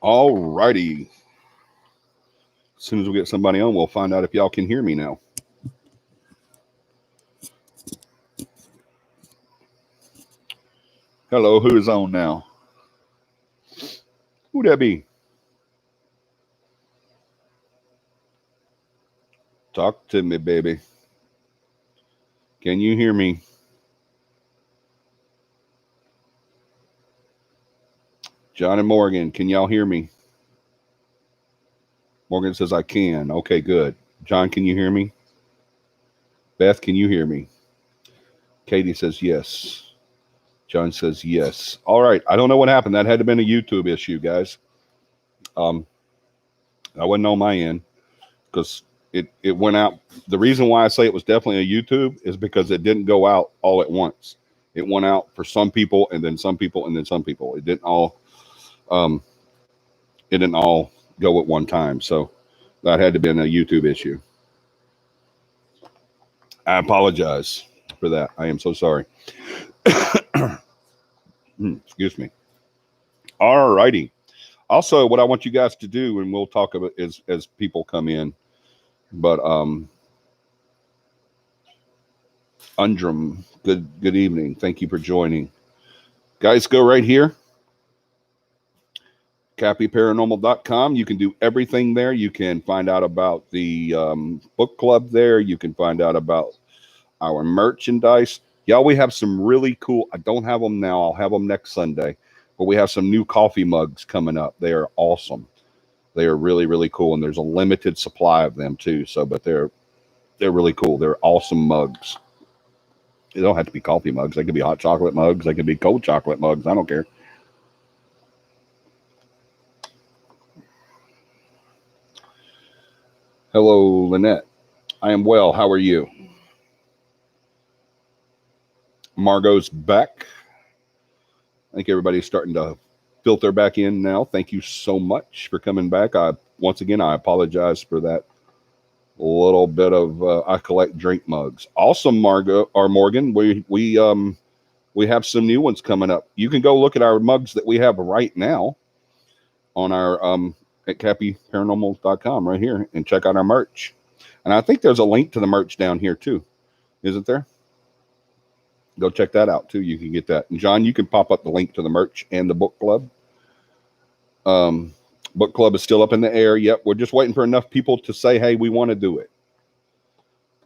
All righty. As soon as we get somebody on, we'll find out if y'all can hear me now. Hello, who is on now? Who that be? Talk to me, baby. Can you hear me? John and Morgan, can y'all hear me? Morgan says I can. Okay, good. John, can you hear me? Beth, can you hear me? Katie says yes. John says yes. All right. I don't know what happened. That had to have been a YouTube issue, guys. I wasn't on my end because it went out. The reason why I say it was definitely a YouTube is because it didn't go out all at once. It went out for some people and then some people and then some people. It didn't all go at one time. So that had to have been a YouTube issue. I apologize for that. I am so sorry. Excuse me. All righty. Also, what I want you guys to do, and we'll talk about is as people come in, but Undrum, good evening. Thank you for joining. Guys, go right here. CAPIParanormal.com. You can do everything there. You can find out about the book club there. You can find out about our merchandise. Y'all, we have some really cool, I don't have them now. I'll have them next Sunday. But we have some new coffee mugs coming up. They are awesome. They are really, really cool. And there's a limited supply of them too. So, but they're really cool. They're awesome mugs. They don't have to be coffee mugs. They could be hot chocolate mugs. They could be cold chocolate mugs. I don't care. Hello, Lynette. I am well. How are you? Margot's back. I think everybody's starting to filter back in now. Thank you so much for coming back. Once again, I apologize for that little bit of I collect drink mugs. Awesome, Margot or Morgan. We have some new ones coming up. You can go look at our mugs that we have right now on our at CAPIParanormal.com right here and check out our merch. And I think there's a link to the merch down here too. Isn't there? Go check that out too. You can get that. And John, you can pop up the link to the merch and the book club. Book club is still up in the air. Yep. We're just waiting for enough people to say, hey, we want to do it.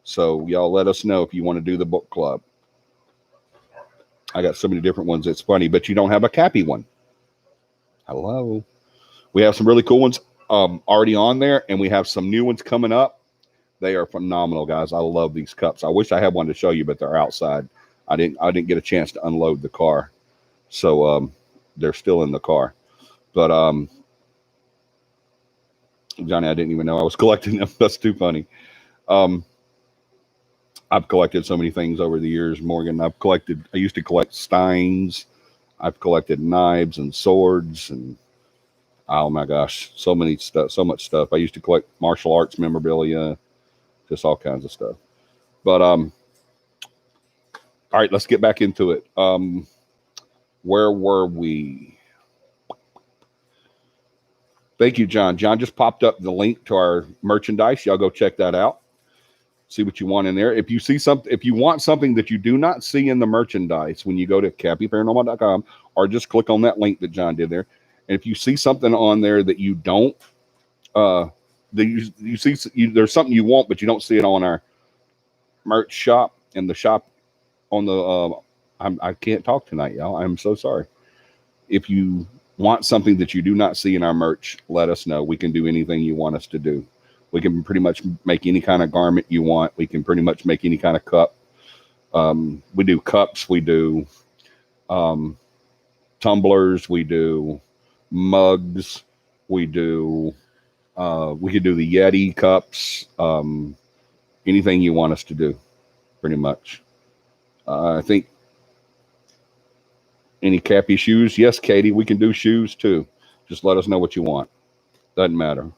So y'all let us know if you want to do the book club. I got so many different ones. It's funny, but you don't have a CAPI one. Hello. We have some really cool ones already on there, and we have some new ones coming up. They are phenomenal, guys. I love these cups. I wish I had one to show you, but they're outside. I didn't get a chance to unload the car. So they're still in the car. But Johnny, I didn't even know I was collecting them. That's too funny. I've collected so many things over the years, Morgan. I used to collect steins. I've collected knives and swords and oh my gosh, so much stuff. I used to collect martial arts memorabilia, just all kinds of stuff. But all right, let's get back into it. Where were we? Thank you, John. John just popped up the link to our merchandise. Y'all go check that out. See what you want in there. If you want something that you do not see in the merchandise when you go to CAPIParanormal.com, or just click on that link that John did there. And if you see something on there that you don't, there's something you want, but you don't see it on our merch shop and the shop on the, I can't talk tonight, y'all. I'm so sorry. If you want something that you do not see in our merch, let us know. We can do anything you want us to do. We can pretty much make any kind of garment you want. We can pretty much make any kind of cup. We do cups. We do tumblers. We do mugs. We could do the Yeti cups. Anything you want us to do, pretty much. I think any CAPI shoes? Yes, Katie, we can do shoes too. Just let us know what you want. Doesn't matter.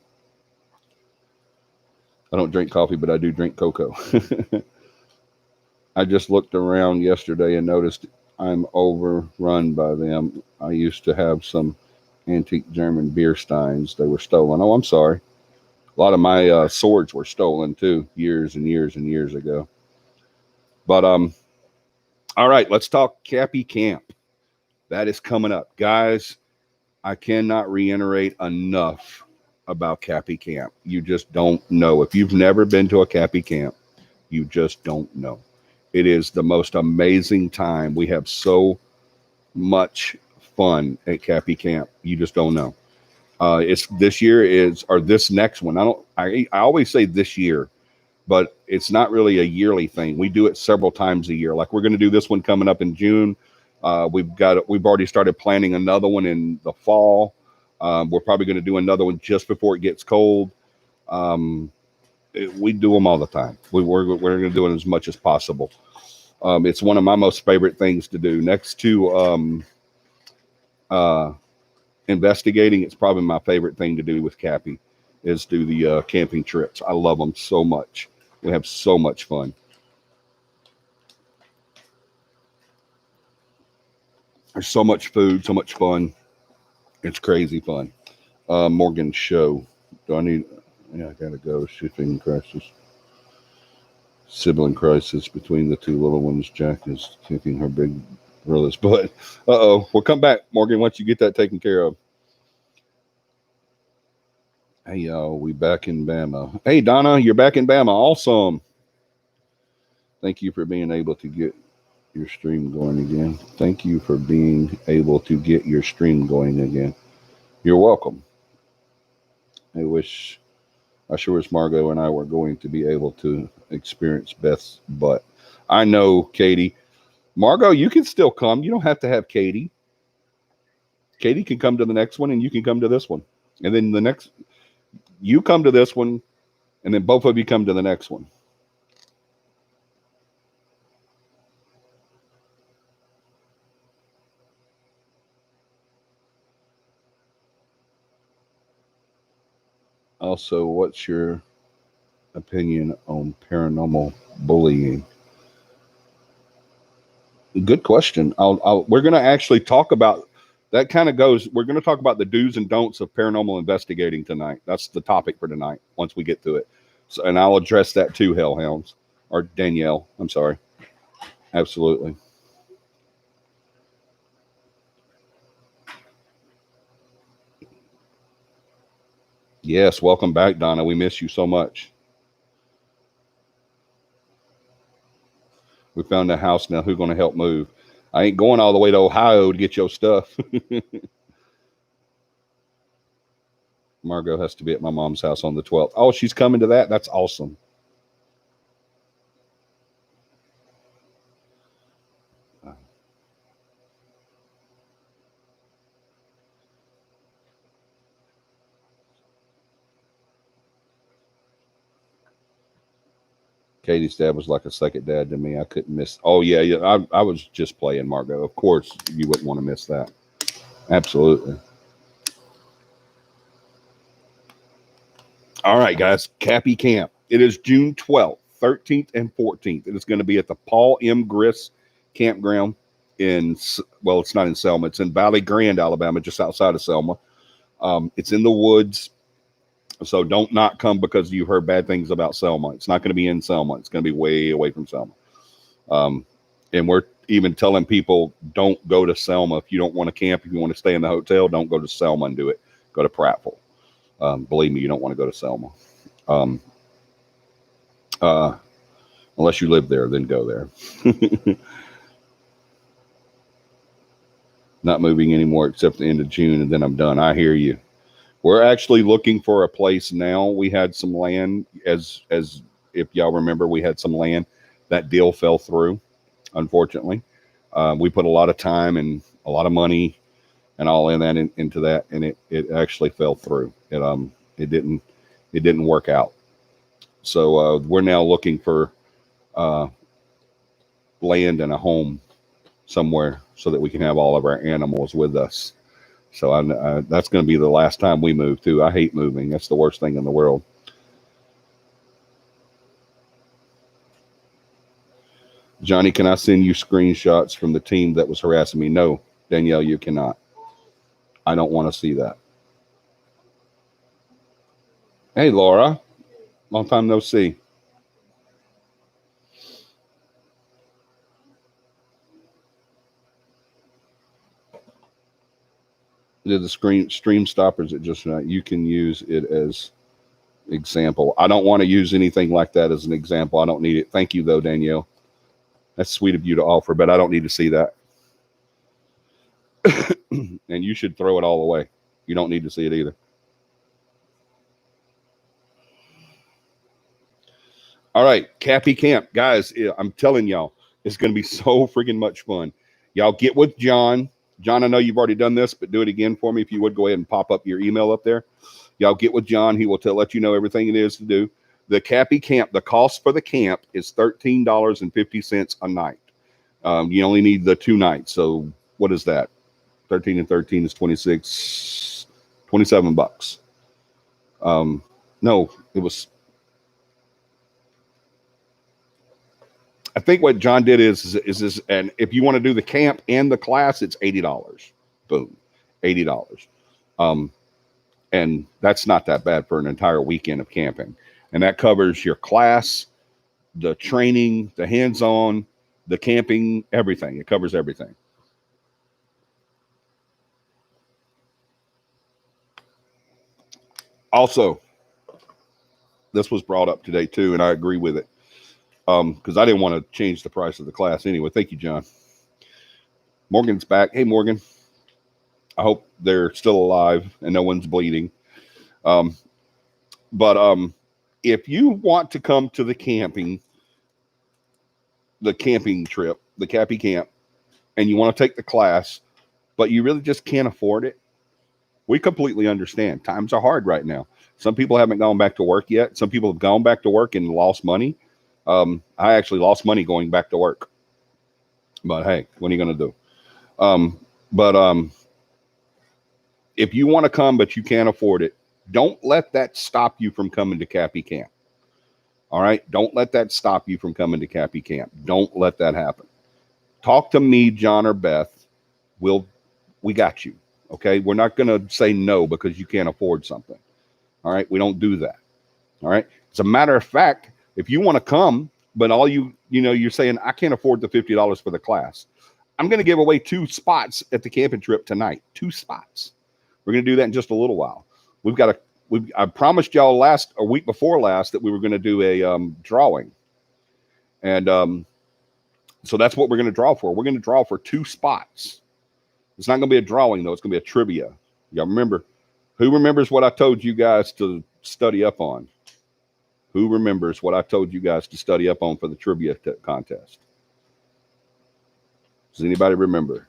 I don't drink coffee, but I do drink cocoa. I just looked around yesterday and noticed I'm overrun by them. I used to have some Antique German beer steins. They were stolen. Oh, I'm sorry. A lot of my swords were stolen too, years and years and years ago. But all right, let's talk CAPI Camp. That is coming up, guys. I cannot reiterate enough about CAPI Camp. You just don't know. If you've never been to a CAPI Camp, you just don't know. It is the most amazing time. We have so much fun at CAPI Camp. You just don't know. It's this year is or this next one. I always say this year, but it's not really a yearly thing. We do it several times a year. Like we're going to do this one coming up in June. We've already started planning another one in the fall. We're probably going to do another one just before it gets cold. We do them all the time. We're going to do it as much as possible. It's one of my most favorite things to do. Next to investigating, it's probably my favorite thing to do with CAPI is do the camping trips. I love them so much. We have so much fun. There's so much food, so much fun. It's crazy fun. Morgan's show. Do I need? Yeah, I gotta go. Shipping crisis. Sibling crisis between the two little ones. Jack is kicking her big brother's butt. We'll come back, Morgan, once you get that taken care of. Hey, y'all, we back in Bama. Hey, Donna, you're back in Bama. Awesome. Thank you for being able to get your stream going again. Thank you for being able to get your stream going again. You're welcome. I sure wish Margot and I were going to be able to experience Beth's butt. I know, Katie. Margot, you can still come. You don't have to have Katie. Katie can come to the next one and you can come to this one. And then the next, you come to this one and then both of you come to the next one. Also, what's your opinion on paranormal bullying? Good question. We're going to actually talk about that. Kind of goes. We're going to talk about the do's and don'ts of paranormal investigating tonight. That's the topic for tonight. Once we get to it, so, and I'll address that too, Hellhounds or Danielle. I'm sorry. Absolutely. Yes. Welcome back, Donna. We miss you so much. We found a house now. Who's going to help move? I ain't going all the way to Ohio to get your stuff. Margot has to be at my mom's house on the 12th. Oh, she's coming to that? That's awesome. Katie's dad was like a second dad to me. I couldn't miss. Oh, yeah. I was just playing, Margot. Of course, you wouldn't want to miss that. Absolutely. All right, guys. CAPI Camp. It is June 12th, 13th, and 14th. It is going to be at the Paul M. Griss Campground it's not in Selma. It's in Valley Grande, Alabama, just outside of Selma. It's in the woods. So don't not come because you heard bad things about Selma. It's not going to be in Selma. It's going to be way away from Selma. And we're even telling people don't go to Selma if you don't want to camp. If you want to stay in the hotel, don't go to Selma and do it. Go to Prattville. Believe me, you don't want to go to Selma. Unless you live there, then go there. Not moving anymore except the end of June, and then I'm done. I hear you. We're actually looking for a place now. We had some land, as if y'all remember, we had some land. That deal fell through, unfortunately. We put a lot of time and a lot of money and all in that into that, and it actually fell through. It didn't work out. So we're now looking for land and a home somewhere so that we can have all of our animals with us. So that's going to be the last time we move too. I hate moving. That's the worst thing in the world. Johnny, can I send you screenshots from the team that was harassing me? No, Danielle, you cannot. I don't want to see that. Hey, Laura. Long time no see. Did the stream stoppers? It just you can use it as example. I don't want to use anything like that as an example. I don't need it. Thank you, though, Danielle. That's sweet of you to offer, but I don't need to see that. And you should throw it all away. You don't need to see it either. All right, CAPI Camp. Guys, I'm telling y'all, it's going to be so freaking much fun. Y'all get with John. John, I know you've already done this, but do it again for me if you would. Go ahead and pop up your email up there. Y'all get with John. He will let you know everything it is to do. The CAPI Camp, the cost for the camp is $13.50 a night. You only need the 2 nights. So what is that? 13 and 13 is 26, 27 bucks. No, it was. I think what John did is this, and if you want to do the camp and the class, it's $80. Boom, $80. And that's not that bad for an entire weekend of camping. And that covers your class, the training, the hands-on, the camping, everything. It covers everything. Also, this was brought up today too, and I agree with it. Because I didn't want to change the price of the class anyway. Thank you, John. Morgan's back. Hey, Morgan. I hope they're still alive and no one's bleeding. But if you want to come to the camping trip, the CAPI camp, and you want to take the class, but you really just can't afford it, we completely understand. Times are hard right now. Some people haven't gone back to work yet. Some people have gone back to work and lost money. I actually lost money going back to work. But hey, what are you going to do? But if you want to come but you can't afford it, don't let that stop you from coming to CAPI camp. All right? Don't let that stop you from coming to CAPI camp. Don't let that happen. Talk to me, John, or Beth. We got you. Okay? We're not going to say no because you can't afford something. All right? We don't do that. All right? As a matter of fact, if you want to come, but all you're saying, I can't afford the $50 for the class, I'm going to give away 2 spots at the camping trip tonight. 2 spots. We're going to do that in just a little while. I promised y'all a week before last that we were going to do a drawing. And so that's what we're going to draw for. We're going to draw for 2 spots. It's not going to be a drawing, though. It's going to be a trivia. Y'all remember? Who remembers what I told you guys to study up on? Who remembers what I told you guys to study up on for the trivia contest? Does anybody remember?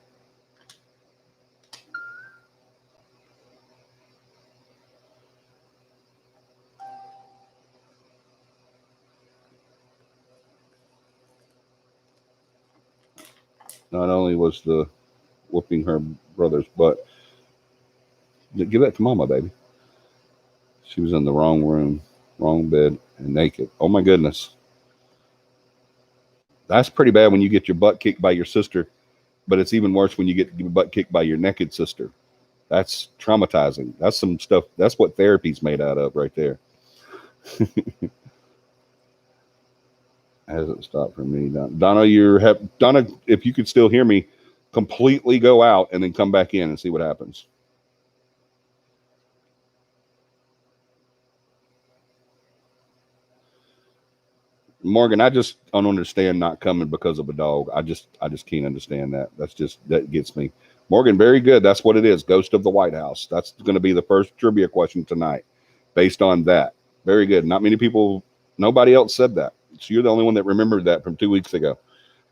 Not only was the whooping her brother's butt, give that to mama, baby. She was in the wrong room, wrong bed, and naked. Oh my goodness. That's pretty bad when you get your butt kicked by your sister, but it's even worse when you get your butt kicked by your naked sister. That's traumatizing. That's some stuff. That's what therapy's made out of right there. Hasn't stopped for me. Donna, Donna, if you could still hear me, completely go out and then come back in and see what happens. Morgan, I just don't understand not coming because of a dog. I just can't understand that. That gets me. Morgan, very good. That's what it is. Ghost of the White House. That's going to be the first trivia question tonight based on that. Very good. Not many people, nobody else said that. So you're the only one that remembered that from 2 weeks ago.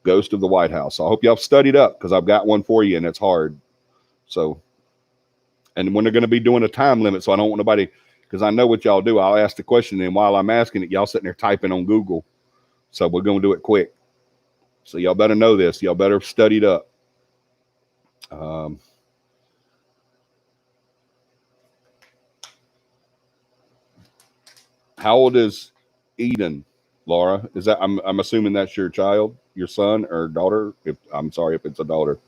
Ghost of the White House. So I hope y'all studied up because I've got one for you and it's hard. So, and when they're going to be doing a time limit, so I don't want nobody, because I know what y'all do. I'll ask the question and while I'm asking it, y'all sitting there typing on Google. So we're going to do it quick. So y'all better know this. Y'all better study it up. How old is Eden, Laura? Is that I'm assuming that's your child, your son or daughter? I'm sorry if it's a daughter.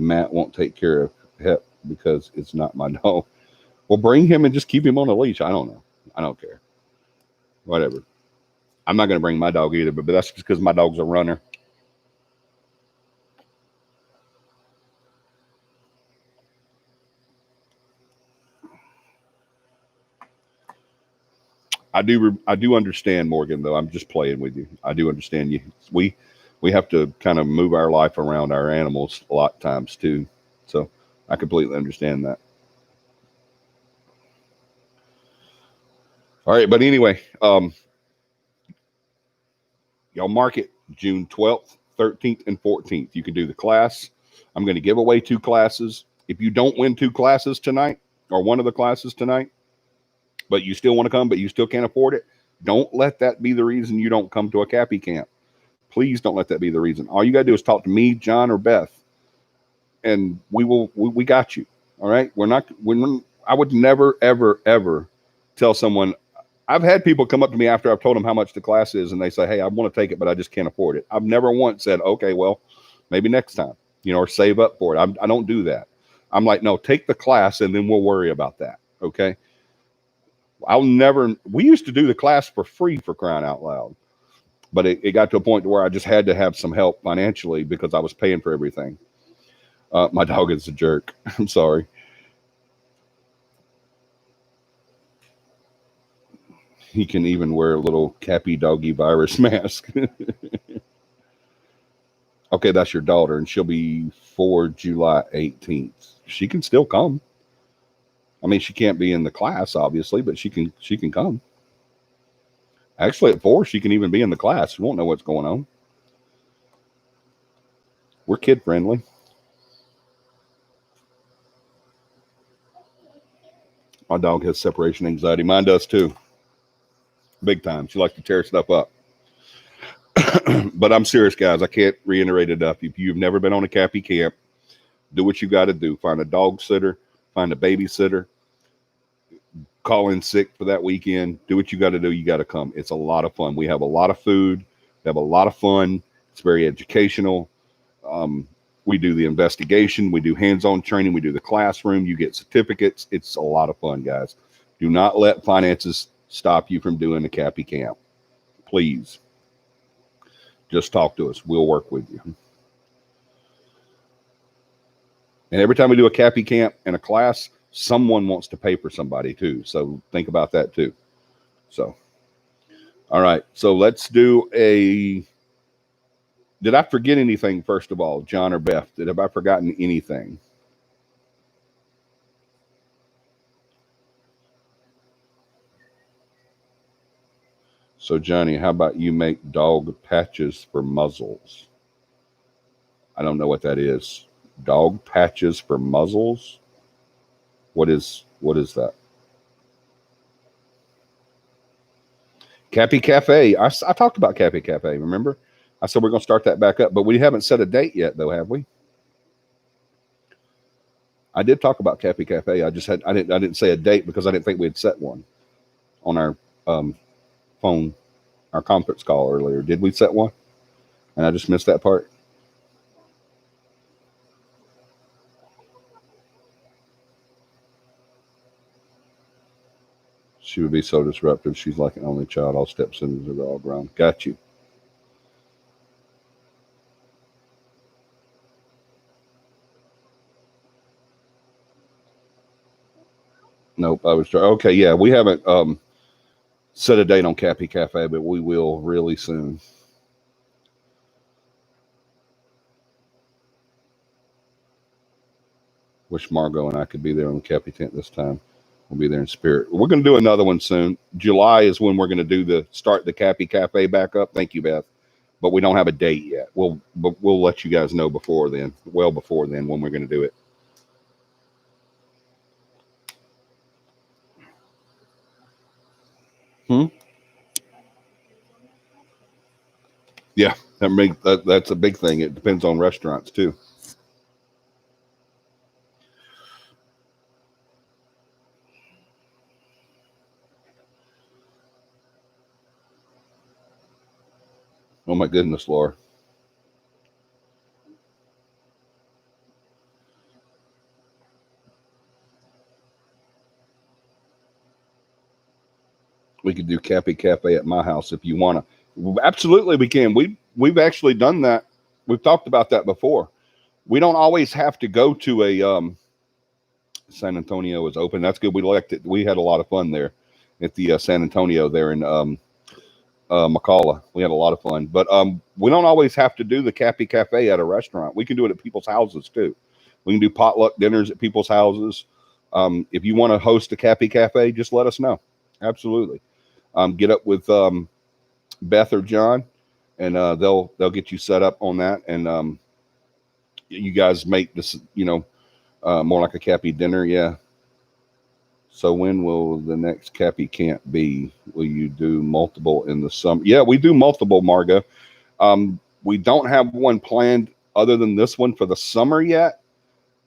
Matt won't take care of Hep because it's not my dog. Well, bring him and just keep him on a leash. I don't know. I don't care. Whatever. I'm not going to bring my dog either, but that's just because my dog's a runner. I do understand, Morgan, though. I'm just playing with you. I do understand you. We have to kind of move our life around our animals a lot of times too. So I completely understand that. All right, but anyway, y'all mark it June 12th, 13th, and 14th. You can do the class. I'm going to give away 2 classes. If you don't win 2 classes tonight or one of the classes tonight, but you still want to come, but you still can't afford it, don't let that be the reason you don't come to a CAPI camp. Please don't let that be the reason. All you got to do is talk to me, John, or Beth, and we got you. All right. I would never, ever, ever tell someone. I've had people come up to me after I've told them how much the class is, and they say, "Hey, I want to take it, but I just can't afford it." I've never once said, "Okay, well, maybe next time," or save up for it. I don't do that. I'm like, no, take the class, and then we'll worry about that. Okay. I'll never. We used to do the class for free, for crying out loud, but it got to a point where I just had to have some help financially because I was paying for everything. My dog is a jerk. I'm sorry. He can even wear a little CAPI doggy virus mask. Okay, that's your daughter, and she'll be 4 July 18th. She can still come. I mean, she can't be in the class, obviously, but she can come. Actually, at 4, she can even be in the class. You won't know what's going on. We're kid friendly. My dog has separation anxiety. Mine does too. Big time. She likes to tear stuff up. But I'm serious, guys. I can't reiterate enough. If you've never been on a CAPI camp, do what you got to do. Find a dog sitter, find a babysitter, call in sick for that weekend. Do what you got to do. You got to come. It's a lot of fun. We have a lot of food. We have a lot of fun. It's very educational. We do the investigation. We do hands-on training. We do the classroom. You get certificates. It's a lot of fun, guys. Do not let finances stop you from doing the CAPI camp. Please. Just talk to us. We'll work with you. And every time we do a CAPI camp and a class, someone wants to pay for somebody too. So think about that too. So, all right. So let's do a. Did I forget anything, first of all, John or Beth? Have I forgotten anything? So, Johnny, how about you make dog patches for muzzles? I don't know what that is. Dog patches for muzzles? What is that? CAPI Cafe. I talked about CAPI Cafe, remember? I said we're going to start that back up, but we haven't set a date yet, though, have we? I did talk about CAPI Cafe. I didn't say a date because I didn't think we had set one on our phone, our conference call earlier. Did we set one? And I just missed that part. She would be so disruptive. She's like an only child. All stepsons are all grown. Got you. Nope. I was trying. Okay. Yeah. We haven't set a date on CAPI Cafe, but we will really soon. Wish Margot and I could be there on the CAPI tent this time. We'll be there in spirit. We're going to do another one soon. July is when we're going to do start the CAPI Cafe back up. Thank you, Beth. But we don't have a date yet. We'll let you guys know before then, well before then, when we're going to do it. Hmm? Yeah, that's a big thing. It depends on restaurants too. Oh my goodness, Laura. We could do CAPI Cafe at my house if you want to. Absolutely, we can. We've actually done that. We've talked about that before. We don't always have to go to a San Antonio is open. That's good. We liked it. We had a lot of fun there at the San Antonio there in McCalla. We had a lot of fun. But we don't always have to do the CAPI Cafe at a restaurant. We can do it at people's houses too. We can do potluck dinners at people's houses. If you want to host a CAPI Cafe, just let us know. Absolutely. Get up with Beth or John, and they'll get you set up on that. And you guys make this, more like a CAPI dinner. Yeah. So when will the next CAPI camp be? Will you do multiple in the summer? Yeah, we do multiple, Margo. We don't have one planned other than this one for the summer yet,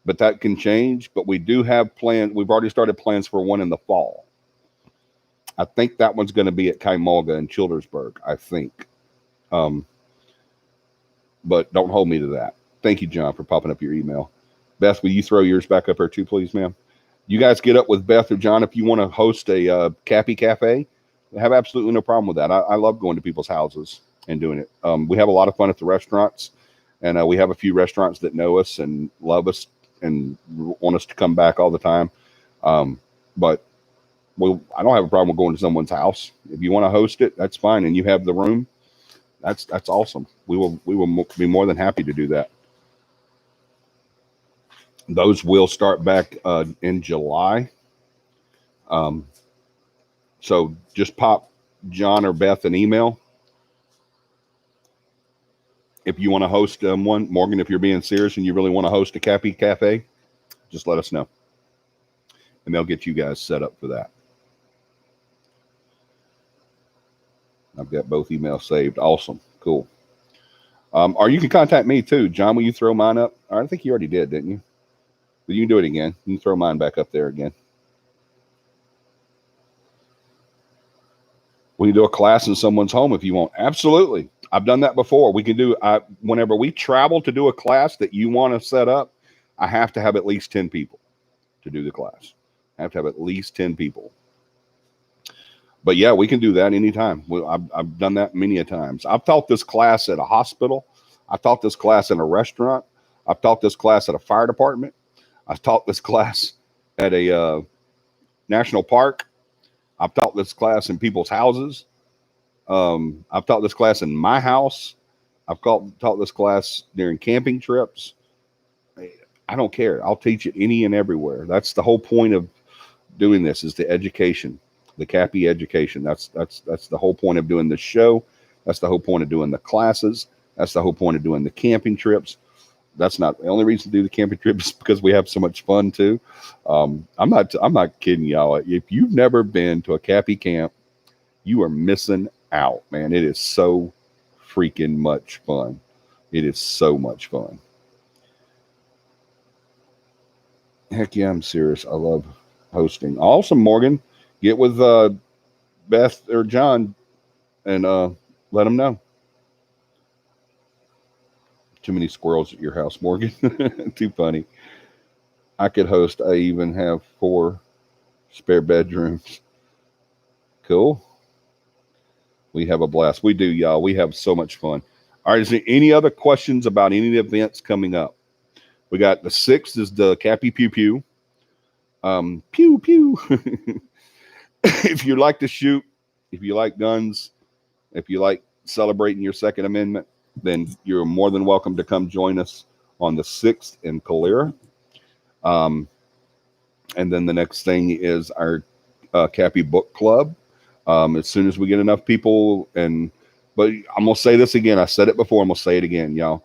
but that can change. But we do have plans. We've already started plans for one in the fall. I think that one's going to be at Kaimolga in Childersburg, I think. But don't hold me to that. Thank you, John, for popping up your email. Beth, will you throw yours back up there too, please, ma'am? You guys get up with Beth or John if you want to host a CAPI Cafe. I have absolutely no problem with that. I love going to people's houses and doing it. We have a lot of fun at the restaurants, and we have a few restaurants that know us and love us and want us to come back all the time. But I don't have a problem with going to someone's house. If you want to host it, that's fine, and you have the room. That's awesome. We will be more than happy to do that. Those will start back in July. So just pop John or Beth an email if you want to host one. Morgan, if you're being serious and you really want to host a CAPI Cafe, just let us know, and they'll get you guys set up for that. I've got both emails saved. Awesome. Cool. Or you can contact me too. John, will you throw mine up? I think you already did, didn't you? But you can do it again. You can throw mine back up there again. We can do a class in someone's home if you want. Absolutely. I've done that before. We can do, whenever we travel to do a class that you want to set up, I have to have at least 10 people to do the class. I have to have at least 10 people. But yeah, we can do that anytime. I've done that many a times. I've taught this class at a hospital. I've taught this class in a restaurant. I've taught this class at a fire department. I've taught this class at a national park. I've taught this class in people's houses. I've taught this class in my house. I've taught this class during camping trips. I don't care. I'll teach it any and everywhere. That's the whole point of doing this, is the education, the CAPI education. That's the whole point of doing the show. That's the whole point of doing the classes. That's the whole point of doing the camping trips. That's not the only reason to do the camping trips, because we have so much fun too. I'm not kidding y'all. If you've never been to a CAPI camp, you are missing out, man. It is so freaking much fun. It is so much fun. Heck yeah, I'm serious. I love hosting. Awesome, Morgan. Get with Beth or John and let them know. Too many squirrels at your house, Morgan. Too funny. I could host. I even have 4 spare bedrooms. Cool. We have a blast. We do, y'all. We have so much fun. All right. Is there any other questions about any of the events coming up? We got the 6th is the CAPI Pew Pew. Pew Pew. If you like to shoot, if you like guns, if you like celebrating your Second Amendment, then you're more than welcome to come join us on the 6th in Calera. And then the next thing is our CAPI book club. As soon as we get enough people, but I'm going to say this again. I said it before. I'm going to say it again, y'all.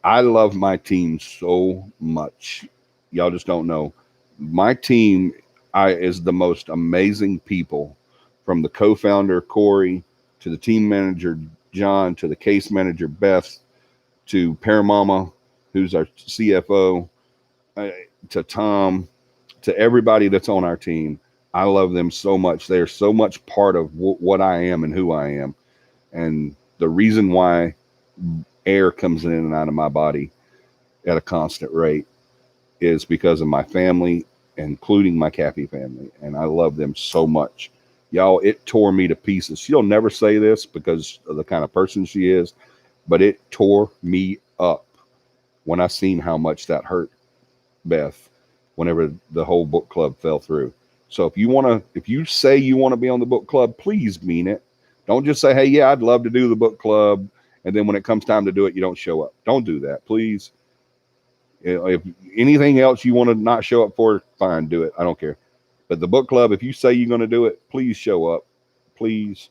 I love my team so much. Y'all just don't know. My team is the most amazing people, from the co-founder, Corey, to the team manager, John, to the case manager, Beth, to Paramama, who's our CFO, to Tom, to everybody that's on our team. I love them so much. They're so much part of what I am and who I am. And the reason why air comes in and out of my body at a constant rate is because of my family including my CAPI family. And I love them so much. Y'all, it tore me to pieces. She'll never say this because of the kind of person she is, but it tore me up when I seen how much that hurt Beth whenever the whole book club fell through. So if you say you want to be on the book club, please mean it. Don't just say, hey, yeah, I'd love to do the book club. And then when it comes time to do it, you don't show up. Don't do that, please. If anything else you want to not show up for, fine, do it. I don't care. But the book club, if you say you're going to do it, please show up. Please.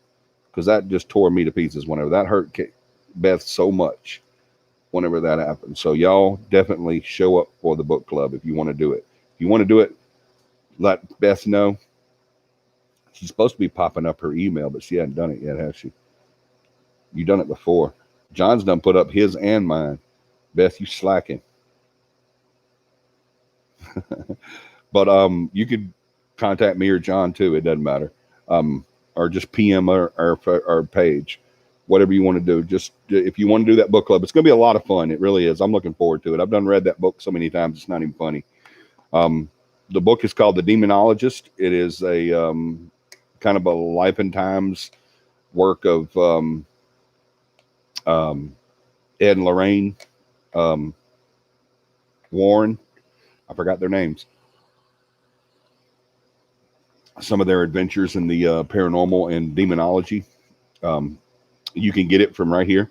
Because that just tore me to pieces whenever that hurt Beth so much whenever that happened. So y'all definitely show up for the book club if you want to do it. If you want to do it, let Beth know. She's supposed to be popping up her email, but she hasn't done it yet, has she? You done it before. John's done put up his and mine. Beth, you slacking. But you could contact me or John too. It doesn't matter. Or just PM our page. Whatever you want to do. Just if you want to do that book club, it's going to be a lot of fun. It really is. I'm looking forward to it. I've read that book so many times. It's not even funny. The book is called The Demonologist. It is a kind of a life and times work of Ed and Lorraine Warren. I forgot their names. Some of their adventures in the paranormal and demonology. You can get it from right here,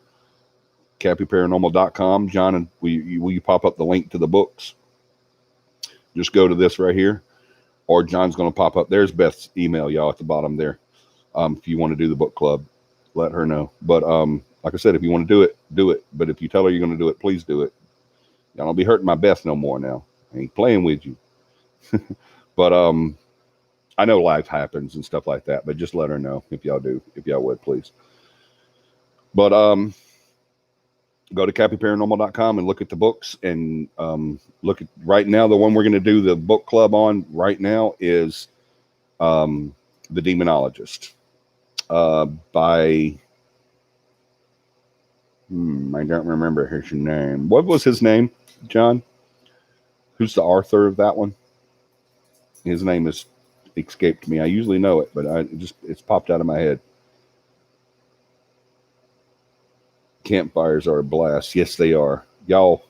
CAPIParanormal.com. John, and will you pop up the link to the books? Just go to this right here, or John's going to pop up. There's Beth's email, y'all, at the bottom there. If you want to do the book club, let her know. But like I said, if you want to do it, do it. But if you tell her you're going to do it, please do it. Y'all don't be hurting my Beth no more now. I ain't playing with you. But I know life happens and stuff like that, but just let her know if y'all would, please. But go to CAPIParanormal.com and look at the books and look at right now. The one we're going to do the book club on right now is The Demonologist by I don't remember his name. What was his name, John? Who's the author of that one? His name has escaped me. I usually know it, but it's popped out of my head. Campfires are a blast. Yes, they are. Y'all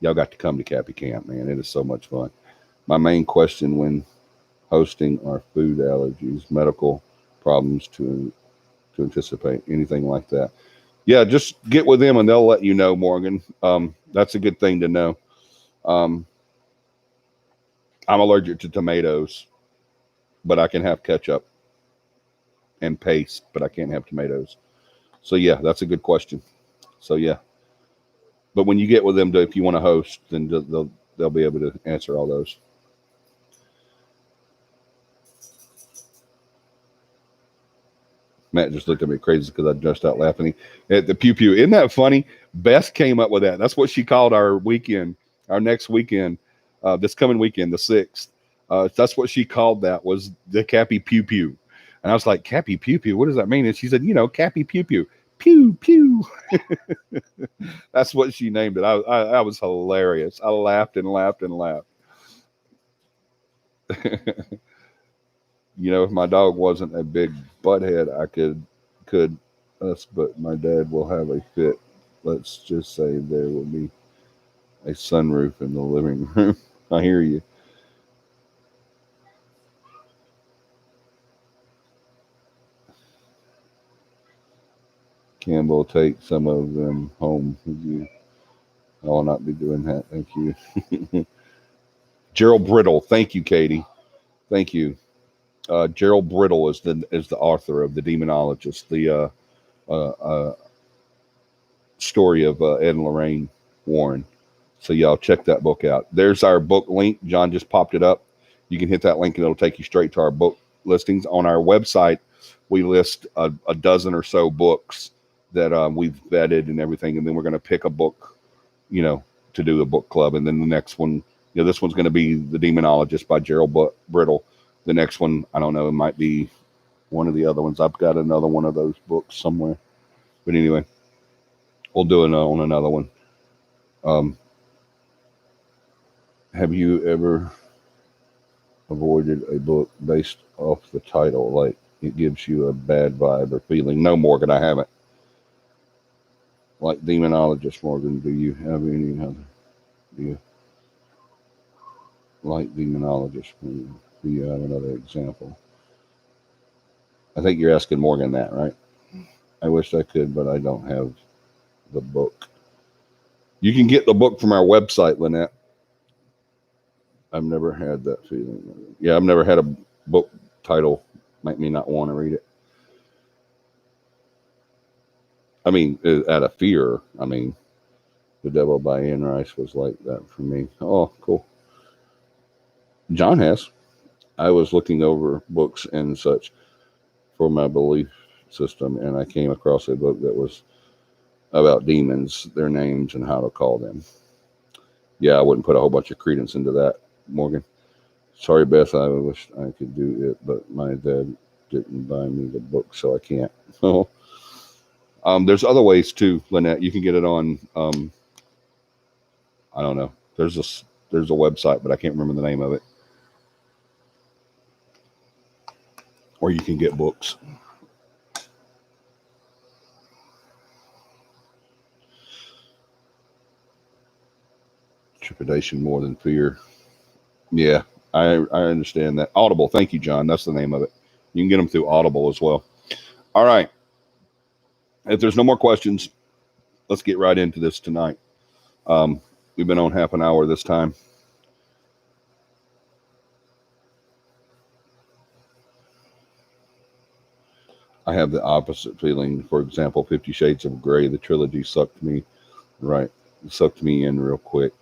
got to come to CAPI Camp, man. It is so much fun. My main question when hosting are food allergies, medical problems to anticipate, anything like that. Yeah, just get with them and they'll let you know, Morgan. That's a good thing to know. I'm allergic to tomatoes, but I can have ketchup and paste, but I can't have tomatoes. So yeah, that's a good question. So yeah, but when you get with them, if you want to host, then they'll be able to answer all those. Matt just looked at me crazy because I just out laughing at the pew pew. Isn't that funny? Beth came up with that. That's what she called our weekend, our next weekend, this coming weekend, the 6th. That's what she called that, was the CAPI pew pew. And I was like, CAPI pew pew, what does that mean? And she said, CAPI pew pew. Pew pew. That's what she named it. I was hilarious. I laughed and laughed and laughed. If my dog wasn't a big butthead, I could us, but my dad will have a fit. Let's just say there will be a sunroof in the living room. I hear you. Campbell, take some of them home with you. I will not be doing that. Thank you. Gerald Brittle. Thank you, Katie. Thank you. Gerald Brittle is the author of The Demonologist, the story of Ed and Lorraine Warren. So y'all check that book out. There's our book link. John just popped it up. You can hit that link and it'll take you straight to our book listings. On our website, we list a dozen or so books that we've vetted and everything. And then we're going to pick a book, to do the book club. And then the next one, this one's going to be The Demonologist by Gerald Brittle. The next one, I don't know, it might be one of the other ones. I've got another one of those books somewhere. But anyway, we'll do it on another one. Have you ever avoided a book based off the title, like it gives you a bad vibe or feeling? No, Morgan, I haven't. Like demonologist, Morgan, do you have any other? Do you like demonologist? Do you have another example? I think you're asking Morgan that, right? I wish I could, but I don't have the book. You can get the book from our website, Lynette. I've never had that feeling. Yeah, I've never had a book title make me not want to read it. I mean, out of fear. I mean, The Devil by Anne Rice was like that for me. Oh, cool. John has. I was looking over books and such for my belief system, and I came across a book that was about demons, their names, and how to call them. Yeah, I wouldn't put a whole bunch of credence into that, Morgan. Sorry, Beth, I wish I could do it, but my dad didn't buy me the book, so I can't. There's other ways too, Lynette. You can get it on, I don't know. There's a website, but I can't remember the name of it. Or you can get books. Trepidation more than fear. Yeah, I understand that. Audible. Thank you, John. That's the name of it. You can get them through Audible as well. All right. If there's no more questions, let's get right into this tonight. We've been on half an hour this time. I have the opposite feeling. For example, 50 Shades of Grey, the trilogy sucked me in real quick.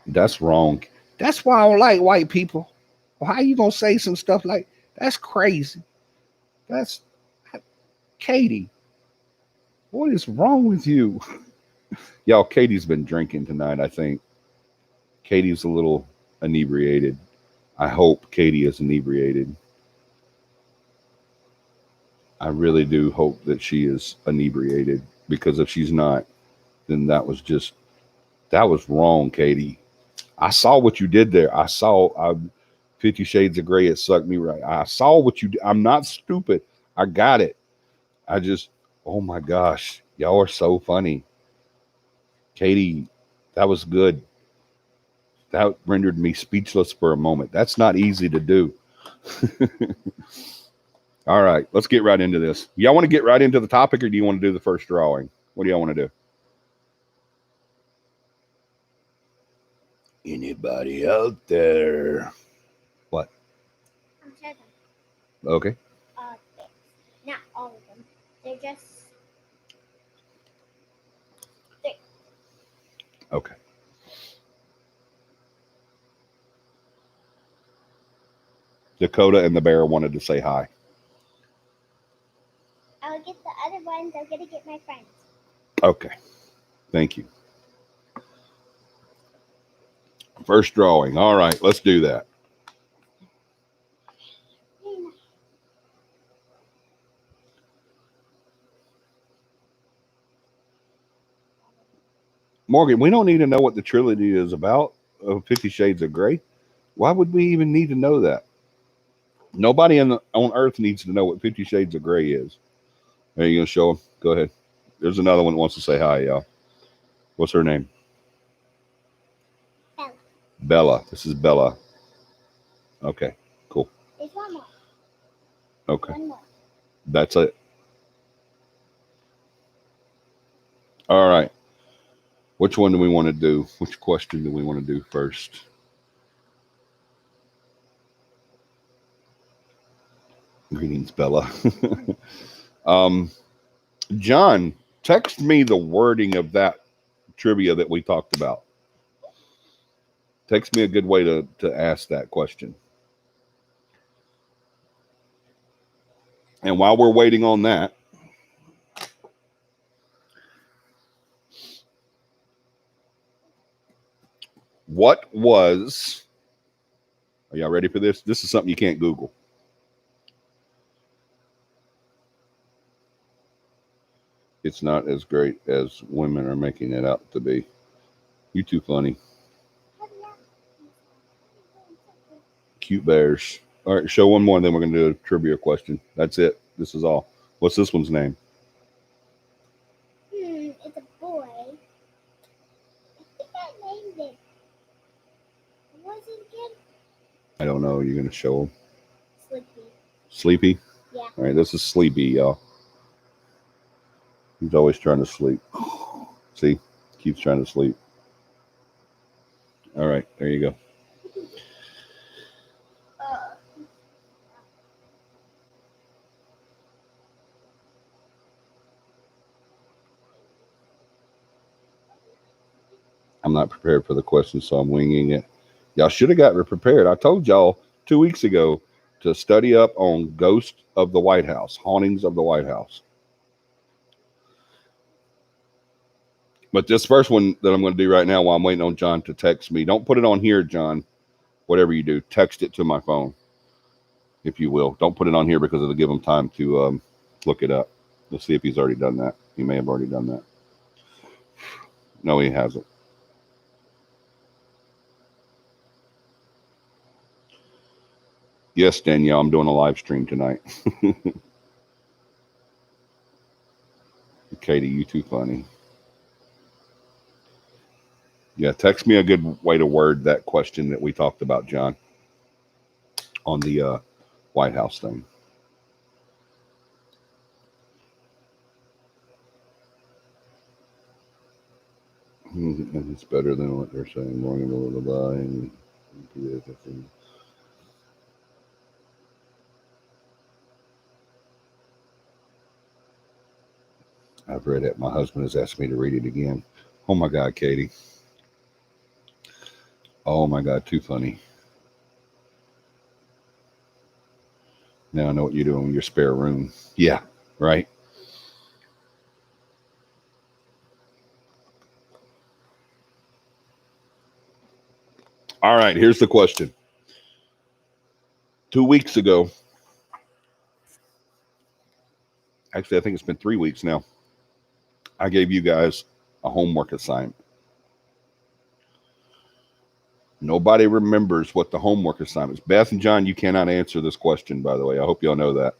That's wrong. That's why I don't like white people. Well, how you gonna say some stuff like that's crazy? That's Katie. What is wrong with you? Y'all, Katie's been drinking tonight, I think. Katie's a little inebriated. I hope Katie is inebriated. I really do hope that she is inebriated, because if she's not, then that was wrong, Katie. I saw what you did there. I saw 50 Shades of Grey. It sucked me right. I saw what you did. I'm not stupid. I got it. I just, oh my gosh, y'all are so funny. Katie, that was good. That rendered me speechless for a moment. That's not easy to do. All right, let's get right into this. Y'all want to get right into the topic, or do you want to do the first drawing? What do y'all want to do? Anybody out there? What? I'm sure them. Okay. Not all of them. They're just 3. Okay. Dakota and the bear wanted to say hi. I'll get the other ones. I'm going to get my friends. Okay. Thank you. First drawing. All right, let's do that. Morgan, we don't need to know what the trilogy is about of 50 Shades of Grey. Why would we even need to know that? Nobody on Earth needs to know what 50 Shades of Grey is. Are you going to show them? Go ahead. There's another one that wants to say hi, y'all. What's her name? Bella. Bella. This is Bella. Okay, cool. There's one more. Okay. One more. That's it. All right. Which one do we want to do? Which question do we want to do first? Greetings, Bella. John, text me the wording of that trivia that we talked about. Text me a good way to ask that question. And while we're waiting on that, what was, are y'all ready for this? This is something you can't Google. It's not as great as women are making it out to be. You too funny. Cute bears. All right, show one more, and then we're going to do a trivia question. That's it. This is all. What's this one's name? It's a boy. I think I named it. What was it again? I don't know. You're going to show him. Sleepy. Sleepy? Yeah. All right, this is Sleepy, y'all. He's always trying to sleep. See? Keeps trying to sleep. All right, there you go. I'm not prepared for the question, so I'm winging it. Y'all should have got prepared. I told y'all 2 weeks ago to study up on ghosts of the White House, hauntings of the White House. But this first one that I'm going to do right now while I'm waiting on John to text me, don't put it on here, John. Whatever you do, text it to my phone, if you will. Don't put it on here because it'll give him time to look it up. Let's see if he's already done that. He may have already done that. No, he hasn't. Yes, Danielle, I'm doing a live stream tonight. Katie, you too funny. Yeah, text me a good way to word that question that we talked about, John, on the White House thing. It's better than what they're saying. Morning, blah, blah, blah, and I've read it. My husband has asked me to read it again. Oh my God, Katie. Oh my God, too funny. Now I know what you're doing in your spare room. Yeah, right. All right, here's the question. 2 weeks ago, actually, I think it's been 3 weeks now, I gave you guys a homework assignment. Nobody remembers what the homework assignment is. Beth and John, you cannot answer this question, by the way. I hope y'all know that.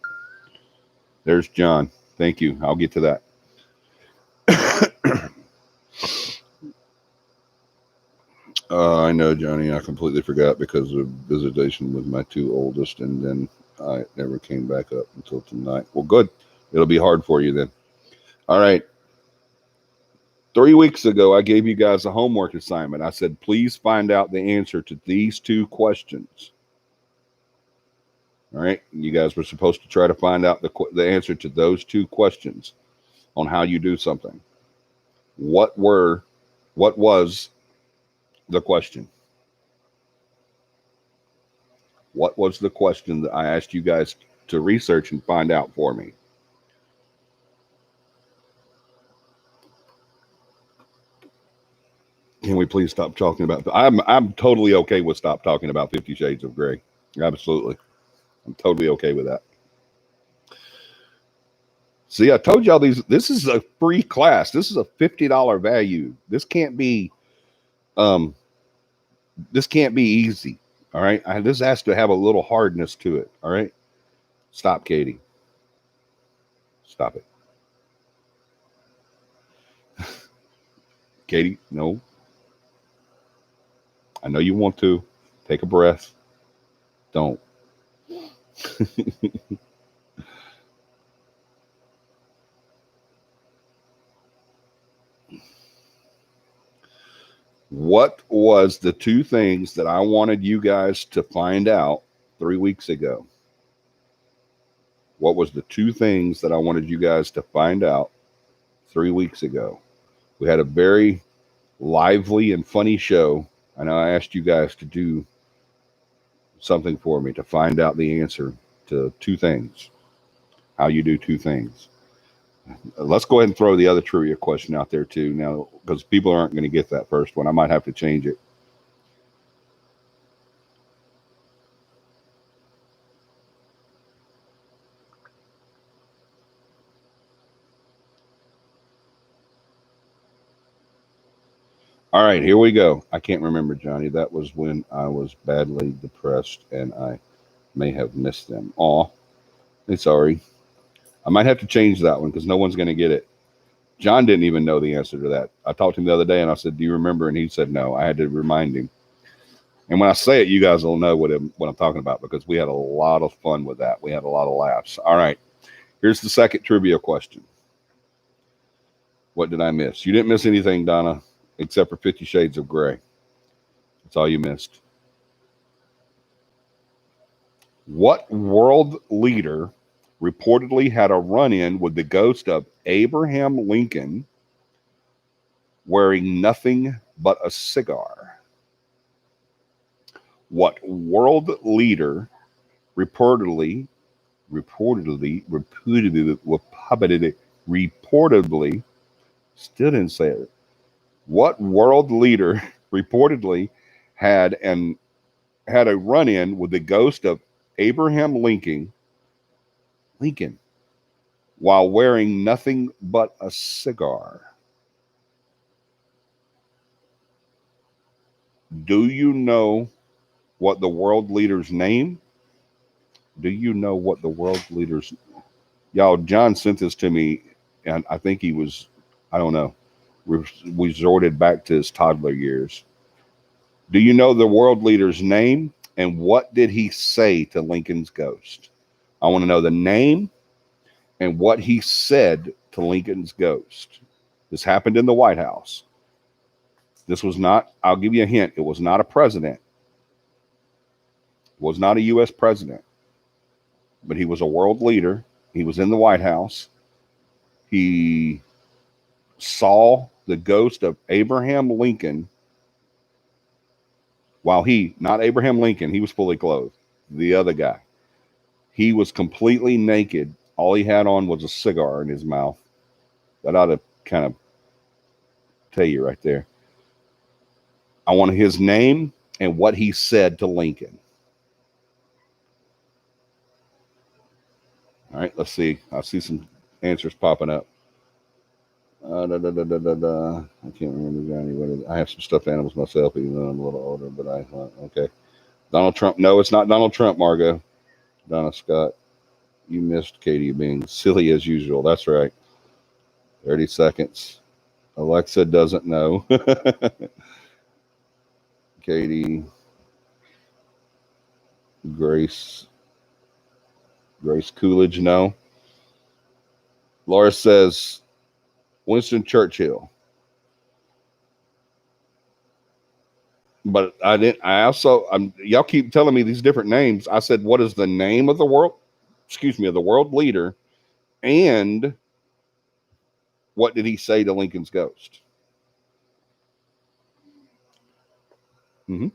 There's John. Thank you. I'll get to that. I know, Johnny. I completely forgot because of visitation with my two oldest, and then I never came back up until tonight. Well, good. It'll be hard for you then. All right. 3 weeks ago, I gave you guys a homework assignment. I said, please find out the answer to these two questions. All right. You guys were supposed to try to find out the answer to those two questions on how you do something. What was the question? What was the question that I asked you guys to research and find out for me? Can we please stop talking about? I'm totally okay with stop talking about 50 Shades of Grey. Absolutely, I'm totally okay with that. See, I told y'all these. This is a free class. This is a $50 value. This can't be. This can't be easy. All right. This has to have a little hardness to it. All right. Stop, Katie. Stop it. Katie, no. I know you want to. Take a breath. Don't. What was the two things that I wanted you guys to find out 3 weeks ago? What was the two things that I wanted you guys to find out 3 weeks ago? We had a very lively and funny show. I know I asked you guys to do something for me to find out the answer to two things. How you do two things. Let's go ahead and throw the other trivia question out there too now, because people aren't going to get that first one. I might have to change it. All right, here we go. I can't remember, Johnny. That was when I was badly depressed and I may have missed them. Aw, sorry. I might have to change that one because no one's going to get it. John didn't even know the answer to that. I talked to him the other day and I said, "Do you remember?" And he said, "No." I had to remind him. And when I say it, you guys will know what I'm talking about because we had a lot of fun with that. We had a lot of laughs. All right, here's the second trivia question. What did I miss? You didn't miss anything, Donna, except for 50 Shades of Grey. That's all you missed. What world leader reportedly had a run in with the ghost of Abraham Lincoln wearing nothing but a cigar? What world leader reportedly, reportedly, still didn't say it. What world leader reportedly had a run in with the ghost of Abraham Lincoln while wearing nothing but a cigar? Do you know what the world leader's name? Do you know what the world leader's Y'all, John sent this to me, and I think he was, I don't know, resorted back to his toddler years. Do you know the world leader's name? And what did he say to Lincoln's ghost? I want to know the name and what he said to Lincoln's ghost. This happened in the White House. This was not, I'll give you a hint, it was not a president. It was not a U.S. president, but he was a world leader. He was in the White House. He saw the ghost of Abraham Lincoln while not Abraham Lincoln, he was fully clothed. The other guy, he was completely naked. All he had on was a cigar in his mouth. That ought to kind of tell you right there. I want his name and what he said to Lincoln. All right, let's see. I see some answers popping up. I can't remember, Johnny. I have some stuffed animals myself, even though I'm a little older, but okay. Donald Trump. No, it's not Donald Trump, Margo. Donna Scott. You missed Katie being silly as usual. That's right. 30 seconds. Alexa doesn't know. Katie. Grace Coolidge, no. Laura says Winston Churchill. But I didn't. I also, y'all keep telling me these different names. I said, what is the name of the world? Excuse me, of the world leader, and what did he say to Lincoln's ghost? Mm-hmm.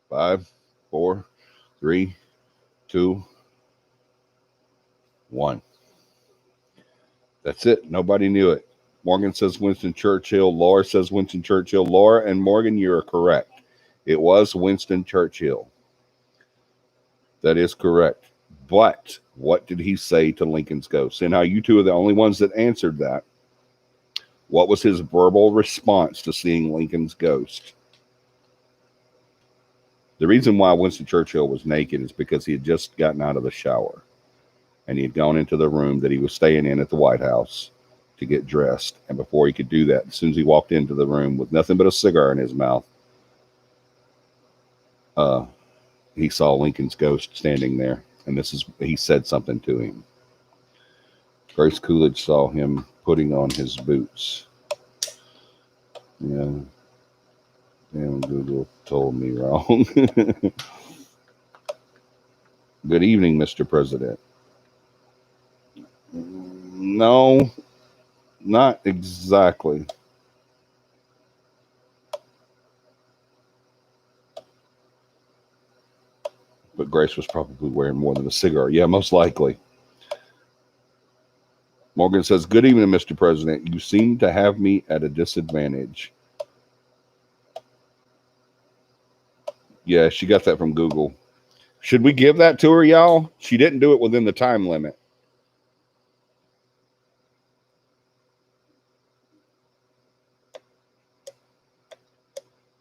Five, four, three, two, one. That's it. Nobody knew it. Morgan says Winston Churchill. Laura says Winston Churchill. Laura and Morgan, you're correct. It was Winston Churchill. That is correct. But what did he say to Lincoln's ghost? And now you two are the only ones that answered that. What was his verbal response to seeing Lincoln's ghost? The reason why Winston Churchill was naked is because he had just gotten out of the shower and he had gone into the room that he was staying in at the White House to get dressed. And before he could do that, as soon as he walked into the room with nothing but a cigar in his mouth, he saw Lincoln's ghost standing there. And he said something to him. Grace Coolidge saw him putting on his boots. Yeah. Damn, Google told me wrong. Good evening, Mr. President. No, not exactly. But Grace was probably wearing more than a cigar. Yeah, most likely. Morgan says, good evening, Mr. President. You seem to have me at a disadvantage. Yeah, she got that from Google. Should we give that to her, y'all? She didn't do it within the time limit.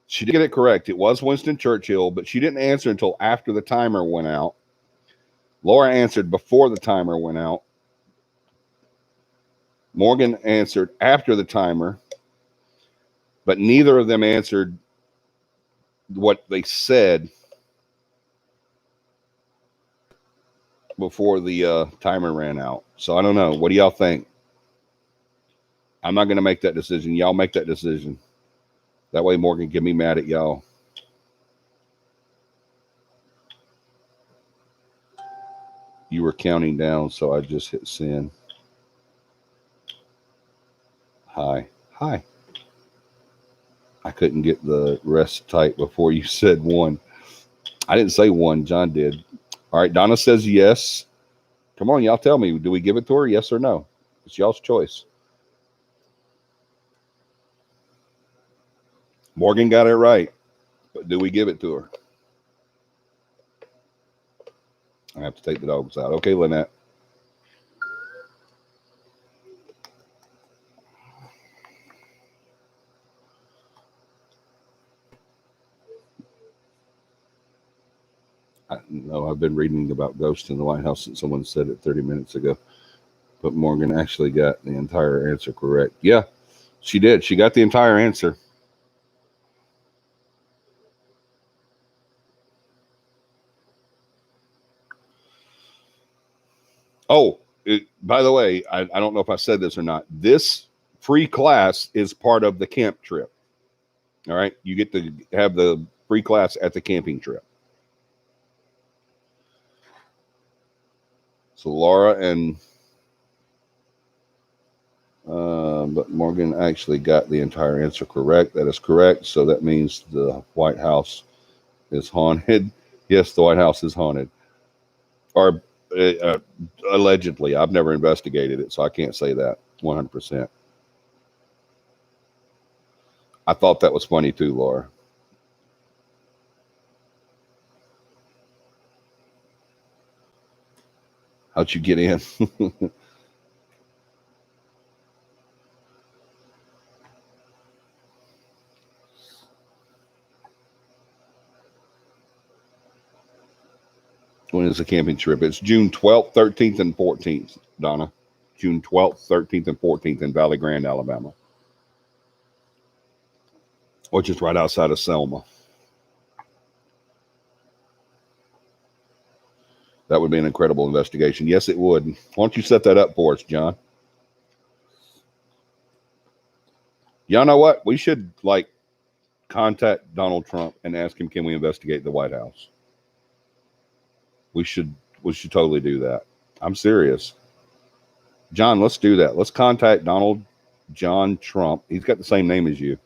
She did get it correct. It was Winston Churchill, but she didn't answer until after the timer went out. Laura answered before the timer went out. Morgan answered after the timer, but neither of them answered what they said before the timer ran out. So I don't know. What do y'all think? I'm not going to make that decision. Y'all make that decision. That way Morgan can get me mad at y'all. You were counting down, so I just hit send. Hi. Hi. I couldn't get the rest tight before you said one. I didn't say one. John did. All right. Donna says yes. Come on, y'all tell me. Do we give it to her? Yes or no? It's y'all's choice. Morgan got it right. But do we give it to her? I have to take the dogs out. Okay, Lynette. I've been reading about ghosts in the White House since someone said it 30 minutes ago. But Morgan actually got the entire answer correct. Yeah, she did. She got the entire answer. Oh, by the way, I don't know if I said this or not. This free class is part of the camp trip. All right. You get to have the free class at the camping trip. So Laura and but Morgan actually got the entire answer correct. That is correct. So that means the White House is haunted. Yes, the White House is haunted. Or allegedly. I've never investigated it, so I can't say that 100%. I thought that was funny too, Laura. How'd you get in? When is the camping trip? It's June 12th, 13th, and 14th, Donna. June 12th, 13th, and 14th in Valley Grande, Alabama, which is right outside of Selma. That would be an incredible investigation. Yes, it would. Why don't you set that up for us, John? Y'all know what? We should contact Donald Trump and ask him, can we investigate the White House? We should totally do that. I'm serious. John, let's do that. Let's contact Donald John Trump. He's got the same name as you.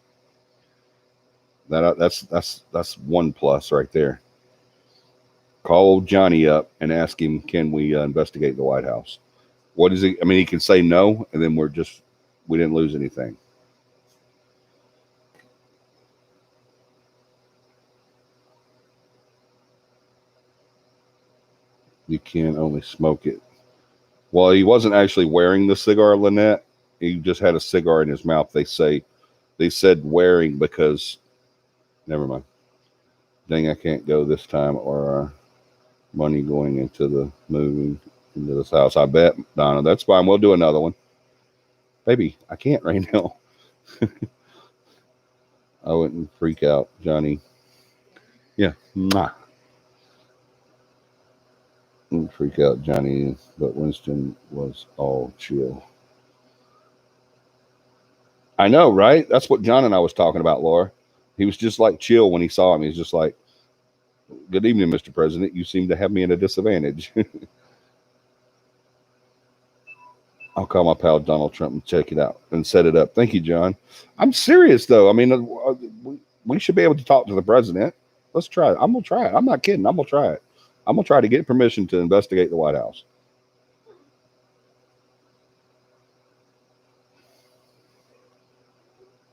That's one plus right there. Call Johnny up and ask him, can we investigate the White House? What is he? I mean, he can say no, and then we didn't lose anything. You can only smoke it. Well, he wasn't actually wearing the cigar, Lynette. He just had a cigar in his mouth. They said wearing because, never mind. Dang, I can't go this time, or our money going into the moving into this house. I bet, Donna. That's fine. We'll do another one. Baby, I can't right now. I wouldn't freak out, Johnny. Yeah, nah. Wouldn't freak out, Johnny, but Winston was all chill. I know, right? That's what John and I was talking about, Laura. He was just like chill when he saw him. He's just like, good evening, Mr. President. You seem to have me at a disadvantage. I'll call my pal Donald Trump and check it out and set it up. Thank you, John. I'm serious, though. I mean, we should be able to talk to the president. Let's try it. I'm going to try it. I'm not kidding. I'm going to try it. I'm going to try to get permission to investigate the White House.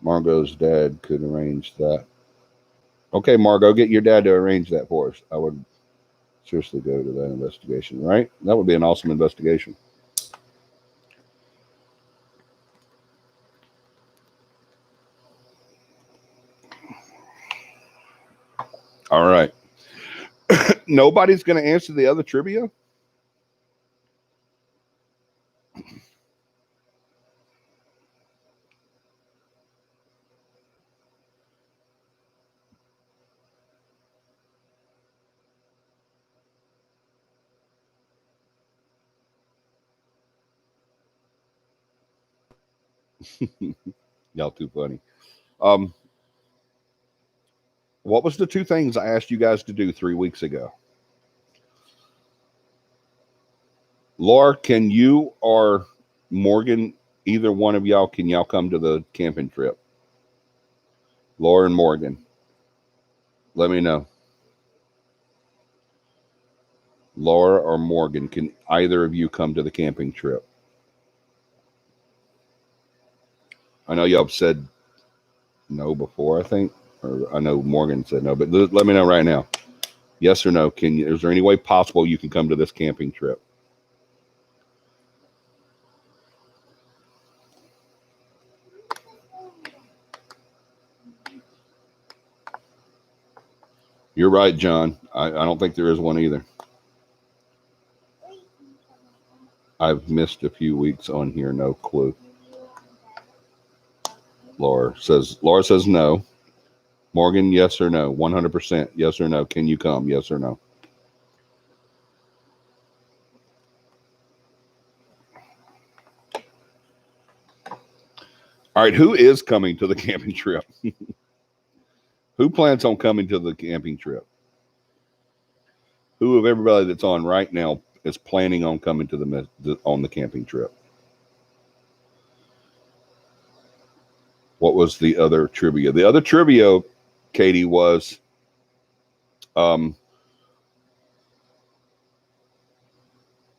Margot's dad could arrange that. Okay, Margot, get your dad to arrange that for us. I would seriously go to that investigation, right? That would be an awesome investigation. All right. Nobody's going to answer the other trivia? Y'all too funny. Um, what was the two things I asked you guys to do 3 weeks ago? Laura, can you or Morgan, either one of y'all, can y'all come to the camping trip? Laura and Morgan, let me know. Laura or Morgan, can either of you come to the camping trip? I know y'all said no before, I think, or I know Morgan said no, but let me know right now. Yes or no? Can you? Is there any way possible you can come to this camping trip? You're right, John. I don't think there is one either. I've missed a few weeks on here. No clue. Laura says no. Morgan, yes or no? 100% yes or no? Can you come? Yes or no? All right, who is coming to the camping trip? Who plans on coming to the camping trip? Who of everybody that's on right now is planning on coming to on the camping trip? What was the other trivia? The other trivia, Katie, was um,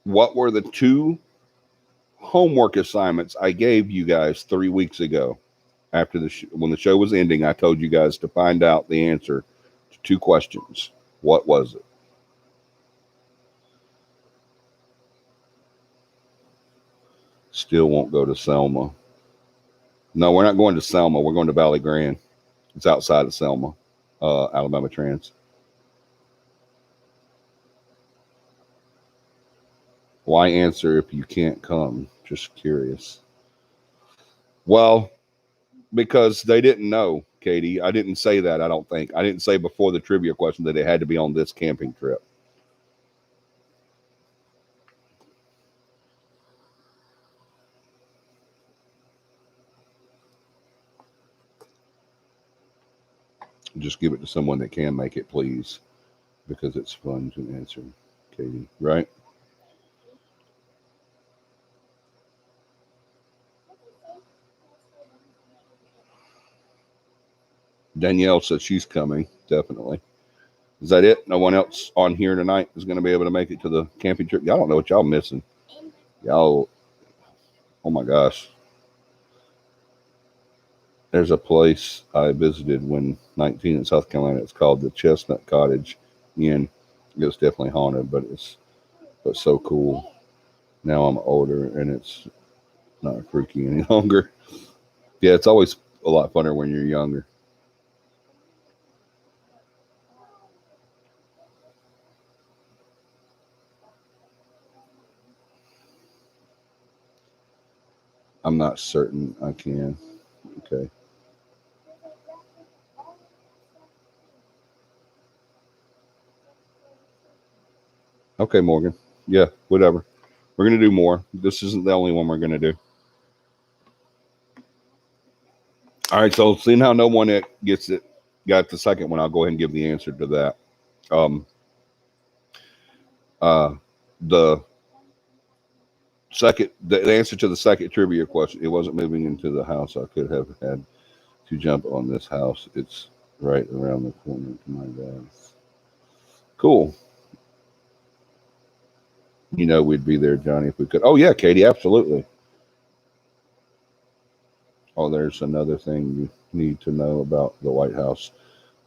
what were the two homework assignments I gave you guys 3 weeks ago? After when the show was ending, I told you guys to find out the answer to two questions. What was it? Still won't go to Selma. No, we're not going to Selma. We're going to Valley Grande. It's outside of Selma, Alabama Trans. Why answer if you can't come? Just curious. Well, because they didn't know, Katie. I didn't say that, I don't think. I didn't say before the trivia question that it had to be on this camping trip. Just give it to someone that can make it, please, because it's fun to answer, Katie, right? Danielle says she's coming, definitely. Is that it? No one else on here tonight is going to be able to make it to the camping trip? Y'all don't know what y'all missing. Y'all, oh my gosh. There's a place I visited when 19 in South Carolina. It's called the Chestnut Cottage Inn. It's definitely haunted, but so cool. Now I'm older and it's not freaky any longer. Yeah, it's always a lot funner when you're younger. I'm not certain I can. Okay. Okay, Morgan. Yeah, whatever. We're going to do more. This isn't the only one we're going to do. All right, so seeing how no one got the second one, I'll go ahead and give the answer to that. Um, uh, the the answer to the second trivia question, it wasn't moving into the house. I could have had to jump on this house. It's right around the corner to my dad's. Cool. You know we'd be there, Johnny, if we could. Oh yeah, Katie, absolutely. Oh, there's another thing you need to know about the White House.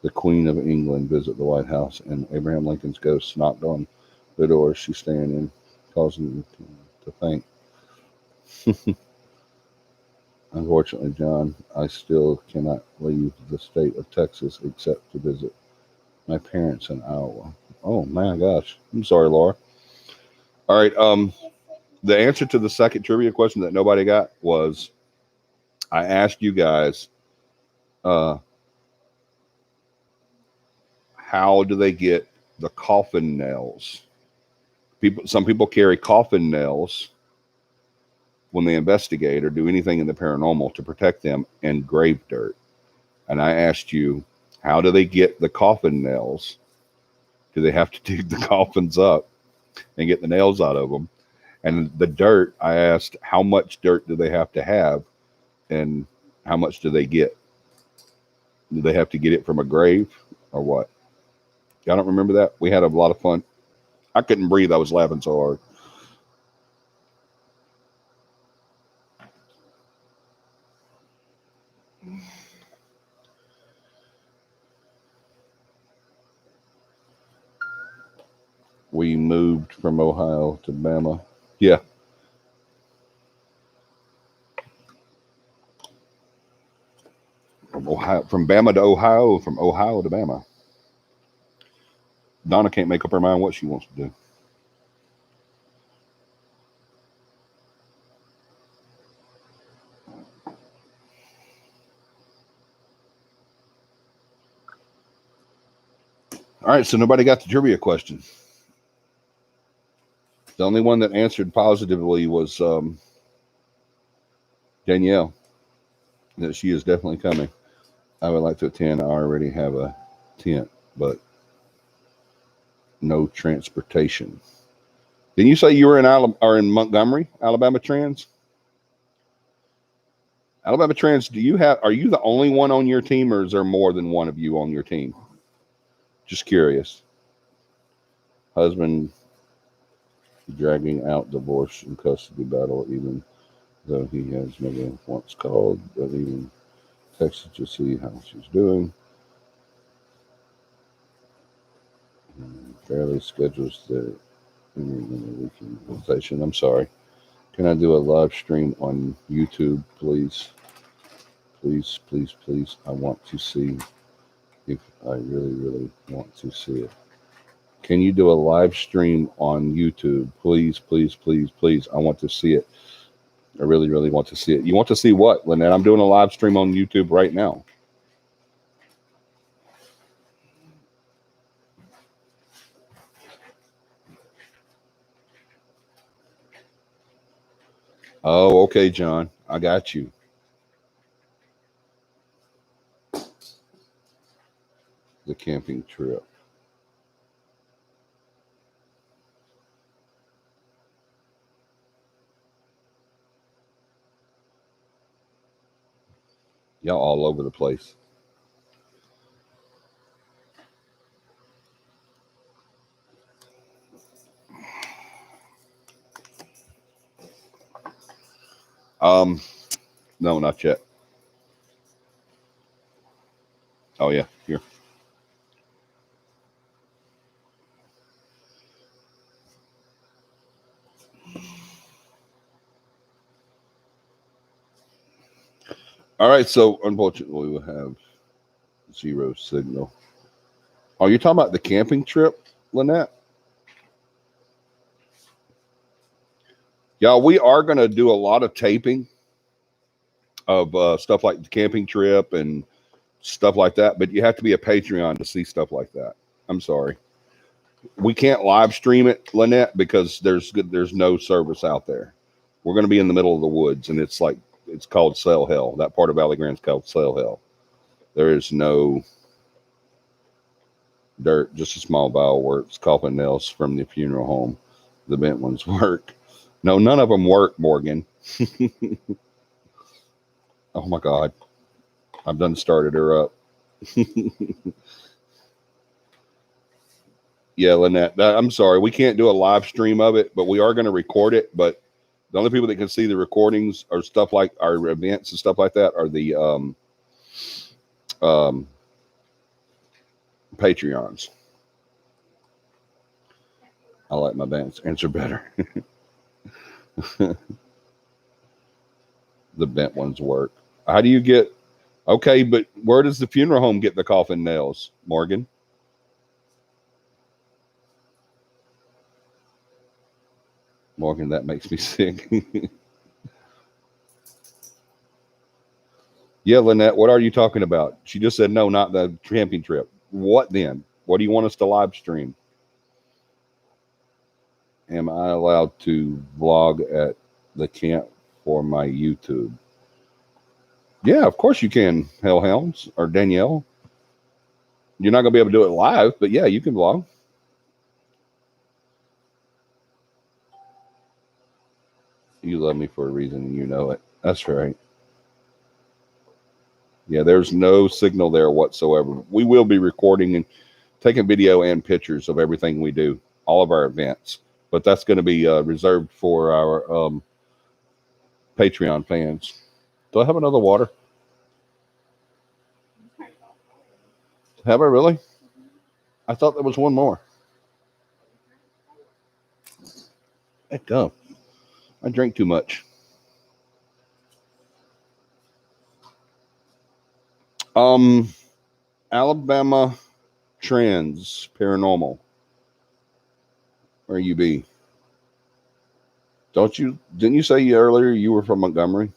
the Queen of England visit the White House, and Abraham Lincoln's ghost knocked on the door she's staying in, causing me to think. Unfortunately, John, I still cannot leave the state of Texas except to visit my parents in Iowa. Oh my gosh. I'm sorry, Laura. All right. The answer to the second trivia question that nobody got was I asked you guys, how do they get the coffin nails? Some people carry coffin nails when they investigate or do anything in the paranormal to protect them and grave dirt. And I asked you, how do they get the coffin nails? Do they have to dig the coffins up and get the nails out of them? And the dirt, I asked, how much dirt do they have to have, and how much do they get? Do they have to get it from a grave or what? Y'all don't remember that? We had a lot of fun. I couldn't breathe. I was laughing so hard. We moved from Ohio to Bama. Yeah. From Bama to Ohio, from Ohio to Bama. Donna can't make up her mind what she wants to do. All right, so nobody got the trivia question. The only one that answered positively was Danielle, that she is definitely coming. I would like to attend. I already have a tent, but no transportation. Didn't you say you were in Montgomery, Alabama Trans? Alabama Trans, are you the only one on your team, or is there more than one of you on your team? Just curious. Husband dragging out divorce and custody battle, even though he has never once called, but even texted to see how she's doing. Fairly schedules the weekend invitation. I'm sorry. Can I do a live stream on YouTube, please? Please, please, please. I want to see if I really, really want to see it. Can you do a live stream on YouTube? Please, please, please, please. I want to see it. I really, really want to see it. You want to see what, Lynette? I'm doing a live stream on YouTube right now. Oh, okay, John. I got you. The camping trip. Y'all all over the place. No, not yet. Oh yeah, here. All right, so unfortunately we'll have zero signal. Oh, you're talking about the camping trip, Lynette? Y'all, we are going to do a lot of taping of stuff like the camping trip and stuff like that, but you have to be a Patreon to see stuff like that. I'm sorry. We can't live stream it, Lynette, because there's no service out there. We're going to be in the middle of the woods, and it's called Cell Hell. That part of Valley Grand's called Cell Hell. There is no dirt, just a small bowel works, coffin nails from the funeral home. The bent ones work. No, none of them work, Morgan. Oh my God. I've done started her up. Yeah, Lynette, I'm sorry. We can't do a live stream of it, but we are going to record it. But the only people that can see the recordings or stuff like our events and stuff like that are the Patreons. I like my answer better. The bent ones work. How do you get? Okay, but where does the funeral home get the coffin nails, Morgan? Morgan, that makes me sick. Yeah, Lynette, what are you talking about? She just said no, not the camping trip. What then? What do you want us to live stream? Am I allowed to vlog at the camp for my YouTube? Yeah, of course you can, Hellhounds or Danielle. You're not going to be able to do it live, but yeah, you can vlog. You love me for a reason and you know it. That's right. Yeah, there's no signal there whatsoever. We will be recording and taking video and pictures of everything we do, all of our events. But that's going to be reserved for our Patreon fans. Do I have another water? Have I really? I thought there was one more. Heck up. I drink too much. Alabama Paranormal. Where you be? Didn't you say earlier you were from Montgomery?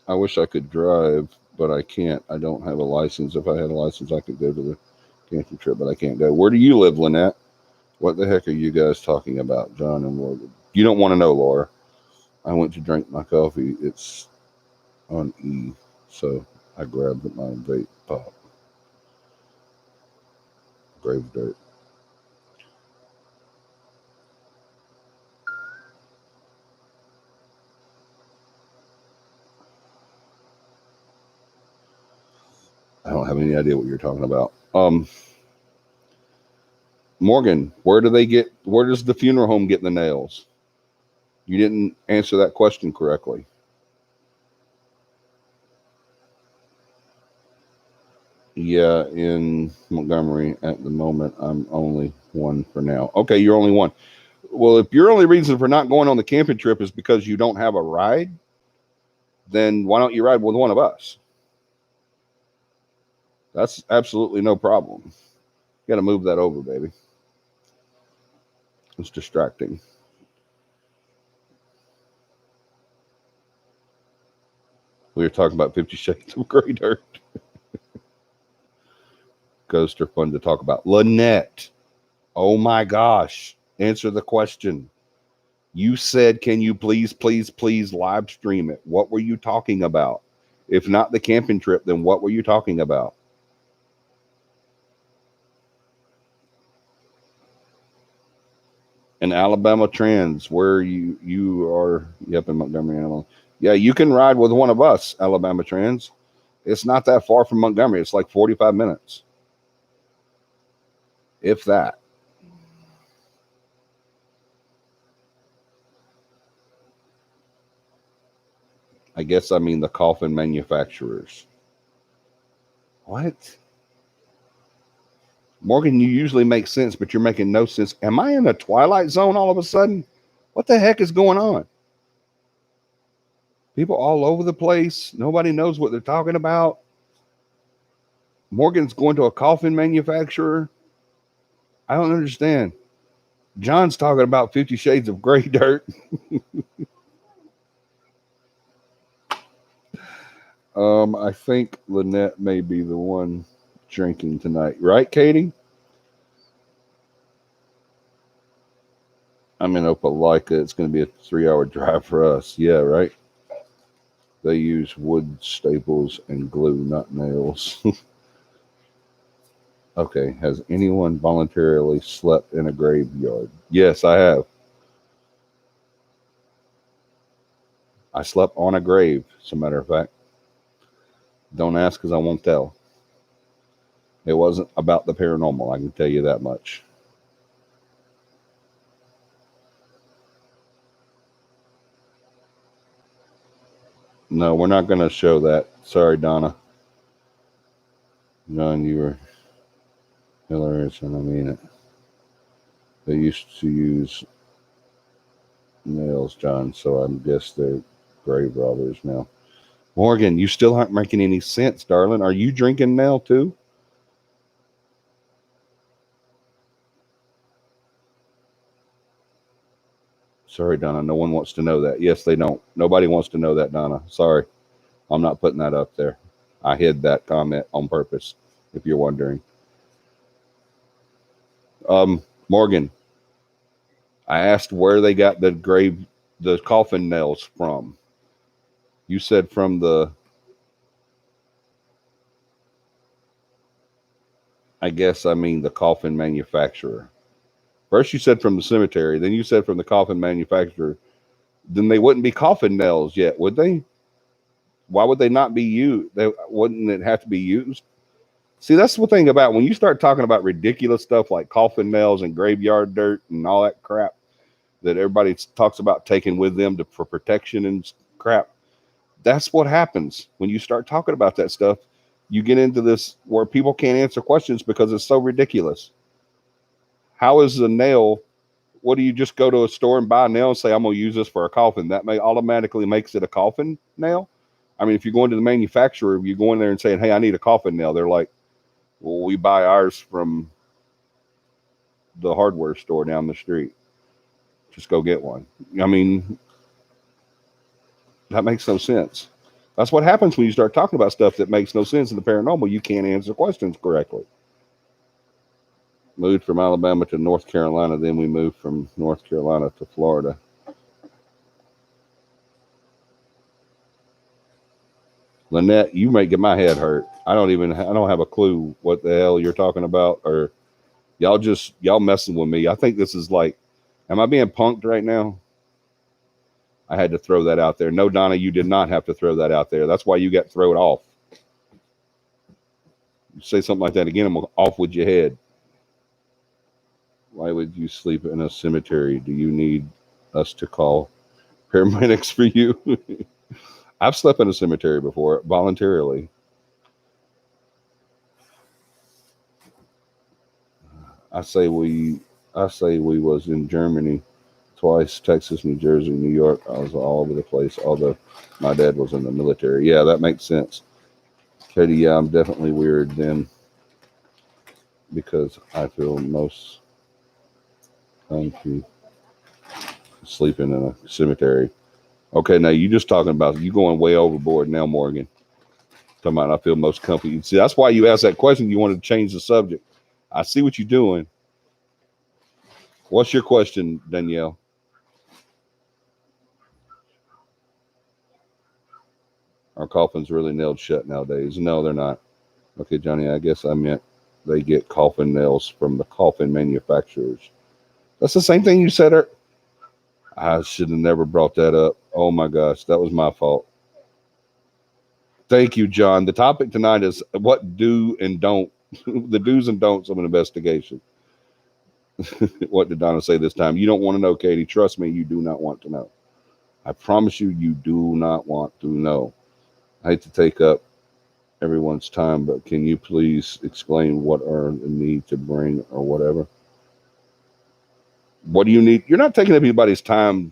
I wish I could drive, but I can't. I don't have a license. If I had a license, I could go to the camping trip, but I can't go. Where do you live, Lynette? What the heck are you guys talking about, John and Morgan? You don't want to know, Laura. I went to drink my coffee. It's on E, so I grabbed my vape pop. Grave dirt. I don't have any idea what you're talking about. Morgan, where does the funeral home get the nails? You didn't answer that question correctly. Yeah, in Montgomery at the moment, I'm only one for now. Okay, you're only one. Well, if your only reason for not going on the camping trip is because you don't have a ride, then why don't you ride with one of us? That's absolutely no problem. You got to move that over, baby. It's distracting. We were talking about 50 Shades of Grey Dirt. Ghosts are fun to talk about. Lynette, oh my gosh, answer the question. You said, can you please live stream it? What were you talking about? If not the camping trip, then what were you talking about? And Alabama Trans, where you are, yep, in Montgomery, Alabama. Yeah, you can ride with one of us, Alabama Trans. It's not that far from Montgomery. It's like 45 minutes, if that. I guess I mean the coffin manufacturers. What? Morgan, you usually make sense, but you're making no sense. Am I in a twilight zone all of a sudden? What the heck is going on? People all over the place. Nobody knows what they're talking about. Morgan's going to a coffin manufacturer. I don't understand. John's talking about 50 Shades of Grey Dirt. I think Lynette may be the one drinking tonight. Right, Katie? I'm in Opelika. It's going to be a 3-hour drive for us. Yeah, right? They use wood staples and glue, not nails. Okay. Has anyone voluntarily slept in a graveyard? Yes, I have. I slept on a grave, as a matter of fact. Don't ask because I won't tell. It wasn't about the paranormal, I can tell you that much. No, we're not going to show that. Sorry, Donna. John, you were hilarious, and I mean it. They used to use nails, John, so I guess they're grave robbers now. Morgan, you still aren't making any sense, darling. Are you drinking now too? Sorry, Donna. No one wants to know that. Yes, they don't. Nobody wants to know that, Donna. Sorry. I'm not putting that up there. I hid that comment on purpose, if you're wondering. Morgan, I asked where they got the coffin nails from. You said from the coffin manufacturer. First you said from the cemetery, then you said from the coffin manufacturer. Then they wouldn't be coffin nails yet, would they? Why would they not be used? Wouldn't it have to be used? See, that's the thing about when you start talking about ridiculous stuff like coffin nails and graveyard dirt and all that crap that everybody talks about taking with them for protection and crap. That's what happens when you start talking about that stuff. You get into this where people can't answer questions because it's so ridiculous. How is a nail? What do you just go to a store and buy a nail and say, I'm going to use this for a coffin? That may automatically makes it a coffin nail. I mean, if you're going to the manufacturer, you go in there and saying, hey, I need a coffin nail. They're like, well, we buy ours from the hardware store down the street. Just go get one. I mean, that makes no sense. That's what happens when you start talking about stuff that makes no sense in the paranormal. You can't answer questions correctly. Moved from Alabama to North Carolina, then we moved from North Carolina to Florida. Lynette, you may get my head hurt. I don't have a clue what the hell you're talking about, or y'all messing with me. I think this is like, am I being punked right now? I had to throw that out there. No, Donna, you did not have to throw that out there. That's why you got thrown off. You say something like that again, I'm off with your head. Why would you sleep in a cemetery? Do you need us to call paramedics for you? I've slept in a cemetery before, voluntarily. I say we was in Germany twice, Texas, New Jersey, New York. I was all over the place, although my dad was in the military. Yeah, that makes sense. Katie, yeah, I'm definitely weird then because I feel most comfy sleeping in a cemetery. Okay, now you just talking about you going way overboard now, Morgan. Talking about I feel most comfy. See, that's why you asked that question. You wanted to change the subject. I see what you're doing. What's your question, Danielle? Our coffins really nailed shut nowadays. No, they're not. Okay, Johnny, I guess I meant they get coffin nails from the coffin manufacturers. That's the same thing you said. I should have never brought that up. Oh my gosh, that was my fault. Thank you, John. The topic tonight is what do and don't, the do's and don'ts of an investigation. What did Donna say this time? You don't want to know, Katie. Trust me, you do not want to know. I promise you, you do not want to know. I hate to take up everyone's time, but can you please explain what are the need to bring or whatever? What do you need? You're not taking up anybody's time,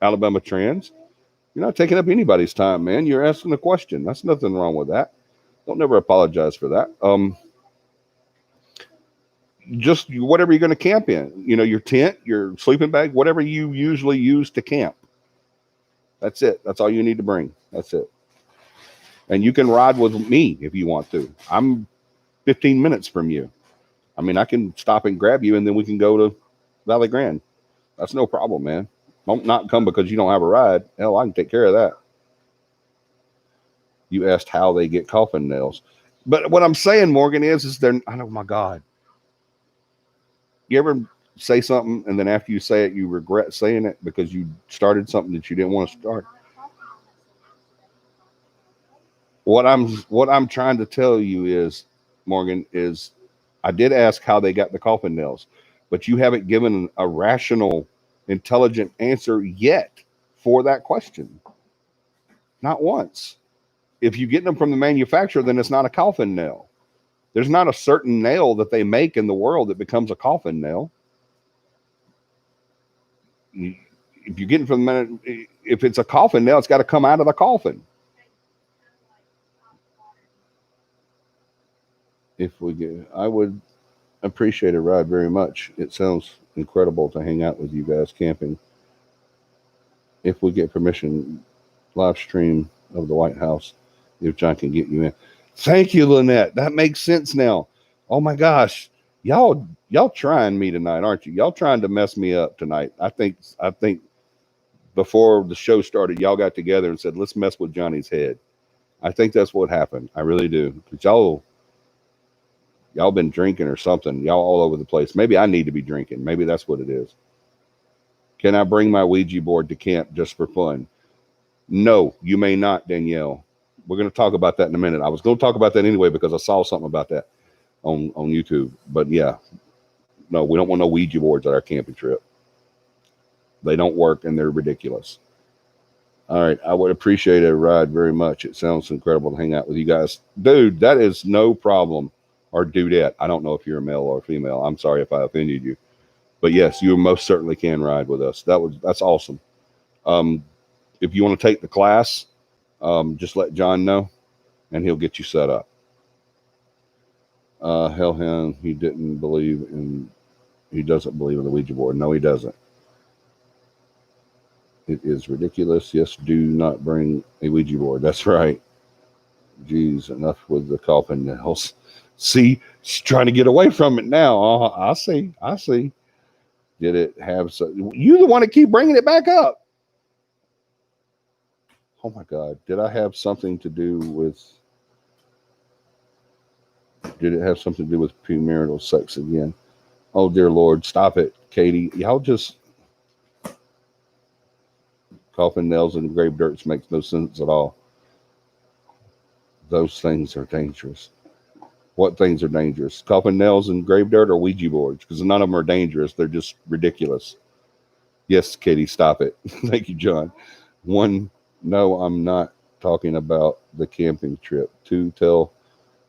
Alabama trans. You're not taking up anybody's time, man. You're asking a question. That's nothing wrong with that. Don't never apologize for that. Just whatever you're going to camp in, your tent, your sleeping bag, whatever you usually use to camp. That's it. That's all you need to bring. That's it. And you can ride with me if you want to. I'm 15 minutes from you. I mean, I can stop and grab you and then we can go to Valley Grande. That's no problem, man. Don't not come because you don't have a ride. Hell, I can take care of that. You asked how they get coffin nails. But what I'm saying, Morgan, is they're, oh my God. You ever say something and then after you say it, you regret saying it because you started something that you didn't want to start? What I'm trying to tell you is, Morgan, is I did ask how they got the coffin nails, but you haven't given a rational, intelligent answer yet for that question. Not once. If you get them from the manufacturer, then it's not a coffin nail. There's not a certain nail that they make in the world that becomes a coffin nail. If you get it from the minute, if it's a coffin nail, it's got to come out of the coffin. If we get, I would appreciate a ride very much. It sounds incredible to hang out with you guys camping. If we get permission, live stream of the White House, if John can get you in. Thank you, Lynette. That makes sense now. Oh my gosh, y'all trying me tonight, aren't you? Y'all trying to mess me up tonight. I think before the show started, y'all got together and said, let's mess with Johnny's head. I think that's what happened. I really do. Because y'all been drinking or something. Y'all all over the place. Maybe I need to be drinking. Maybe that's what it is. Can I bring my Ouija board to camp just for fun? No, you may not, Danielle. We're going to talk about that in a minute. I was going to talk about that anyway because I saw something about that on YouTube. But yeah, no, we don't want no Ouija boards at our camping trip. They don't work and they're ridiculous. All right, I would appreciate a ride very much. It sounds incredible to hang out with you guys. Dude, that is no problem. Or dudette. I don't know if you're a male or female. I'm sorry if I offended you. But yes, you most certainly can ride with us. That's awesome. If you want to take the class, just let John know and he'll get you set up. Hellhound, he doesn't believe in the Ouija board. No, he doesn't. It is ridiculous. Yes, do not bring a Ouija board. That's right. Geez, enough with the coffin nails. See, she's trying to get away from it now. I see. Did it have you the one that keep bringing it back up? Oh my God! Did I have something to do with? Did it have something to do with premarital sex again? Oh dear Lord, stop it, Katie. Y'all just coffin nails and grave dirt makes no sense at all. Those things are dangerous. What things are dangerous? Coffin nails and grave dirt or Ouija boards? Because none of them are dangerous. They're just ridiculous. Yes, Katie, stop it. Thank you, John. One, no, I'm not talking about the camping trip. Two, tell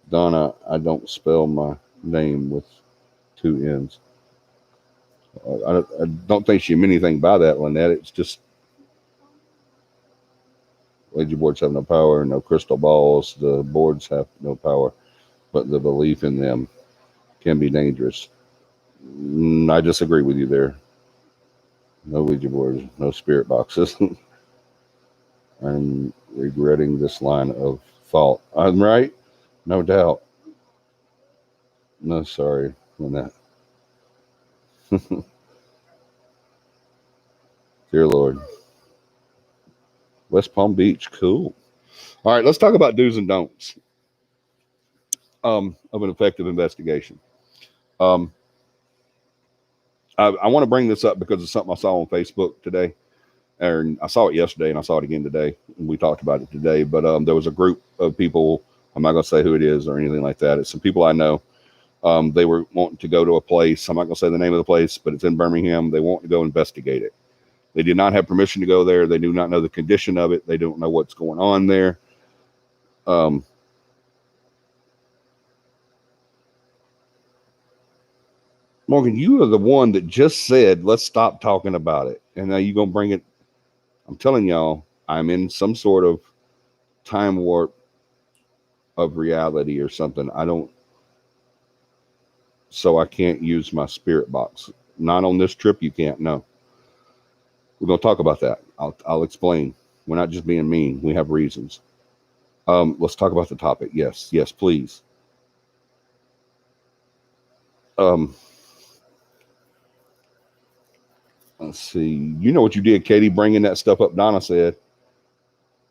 Donna I don't spell my name with two N's. I don't think she meant anything by that, Lynette. It's just Ouija boards have no power, no crystal balls. The boards have no power, but the belief in them can be dangerous. I disagree with you there. No Ouija boards, no spirit boxes. I'm regretting this line of thought. I'm right? No doubt. No, sorry on that. Dear Lord. West Palm Beach, cool. All right, let's talk about do's and don'ts of an effective investigation. I want to bring this up because it's something I saw on Facebook today. And I saw it yesterday and I saw it again today. And we talked about it today. But there was a group of people. I'm not going to say who it is or anything like that. It's some people I know. They were wanting to go to a place. I'm not going to say the name of the place, but it's in Birmingham. They want to go investigate it. They did not have permission to go there. They do not know the condition of it. They don't know what's going on there. Morgan, you are the one that just said, let's stop talking about it. And now you're going to bring it. I'm telling y'all, I'm in some sort of time warp of reality or something. So I can't use my spirit box. Not on this trip. You can't. No. We're going to talk about that. I'll explain. We're not just being mean. We have reasons. Let's talk about the topic. Yes, please. Let's see. You know what you did, Katie, bringing that stuff up. Donna said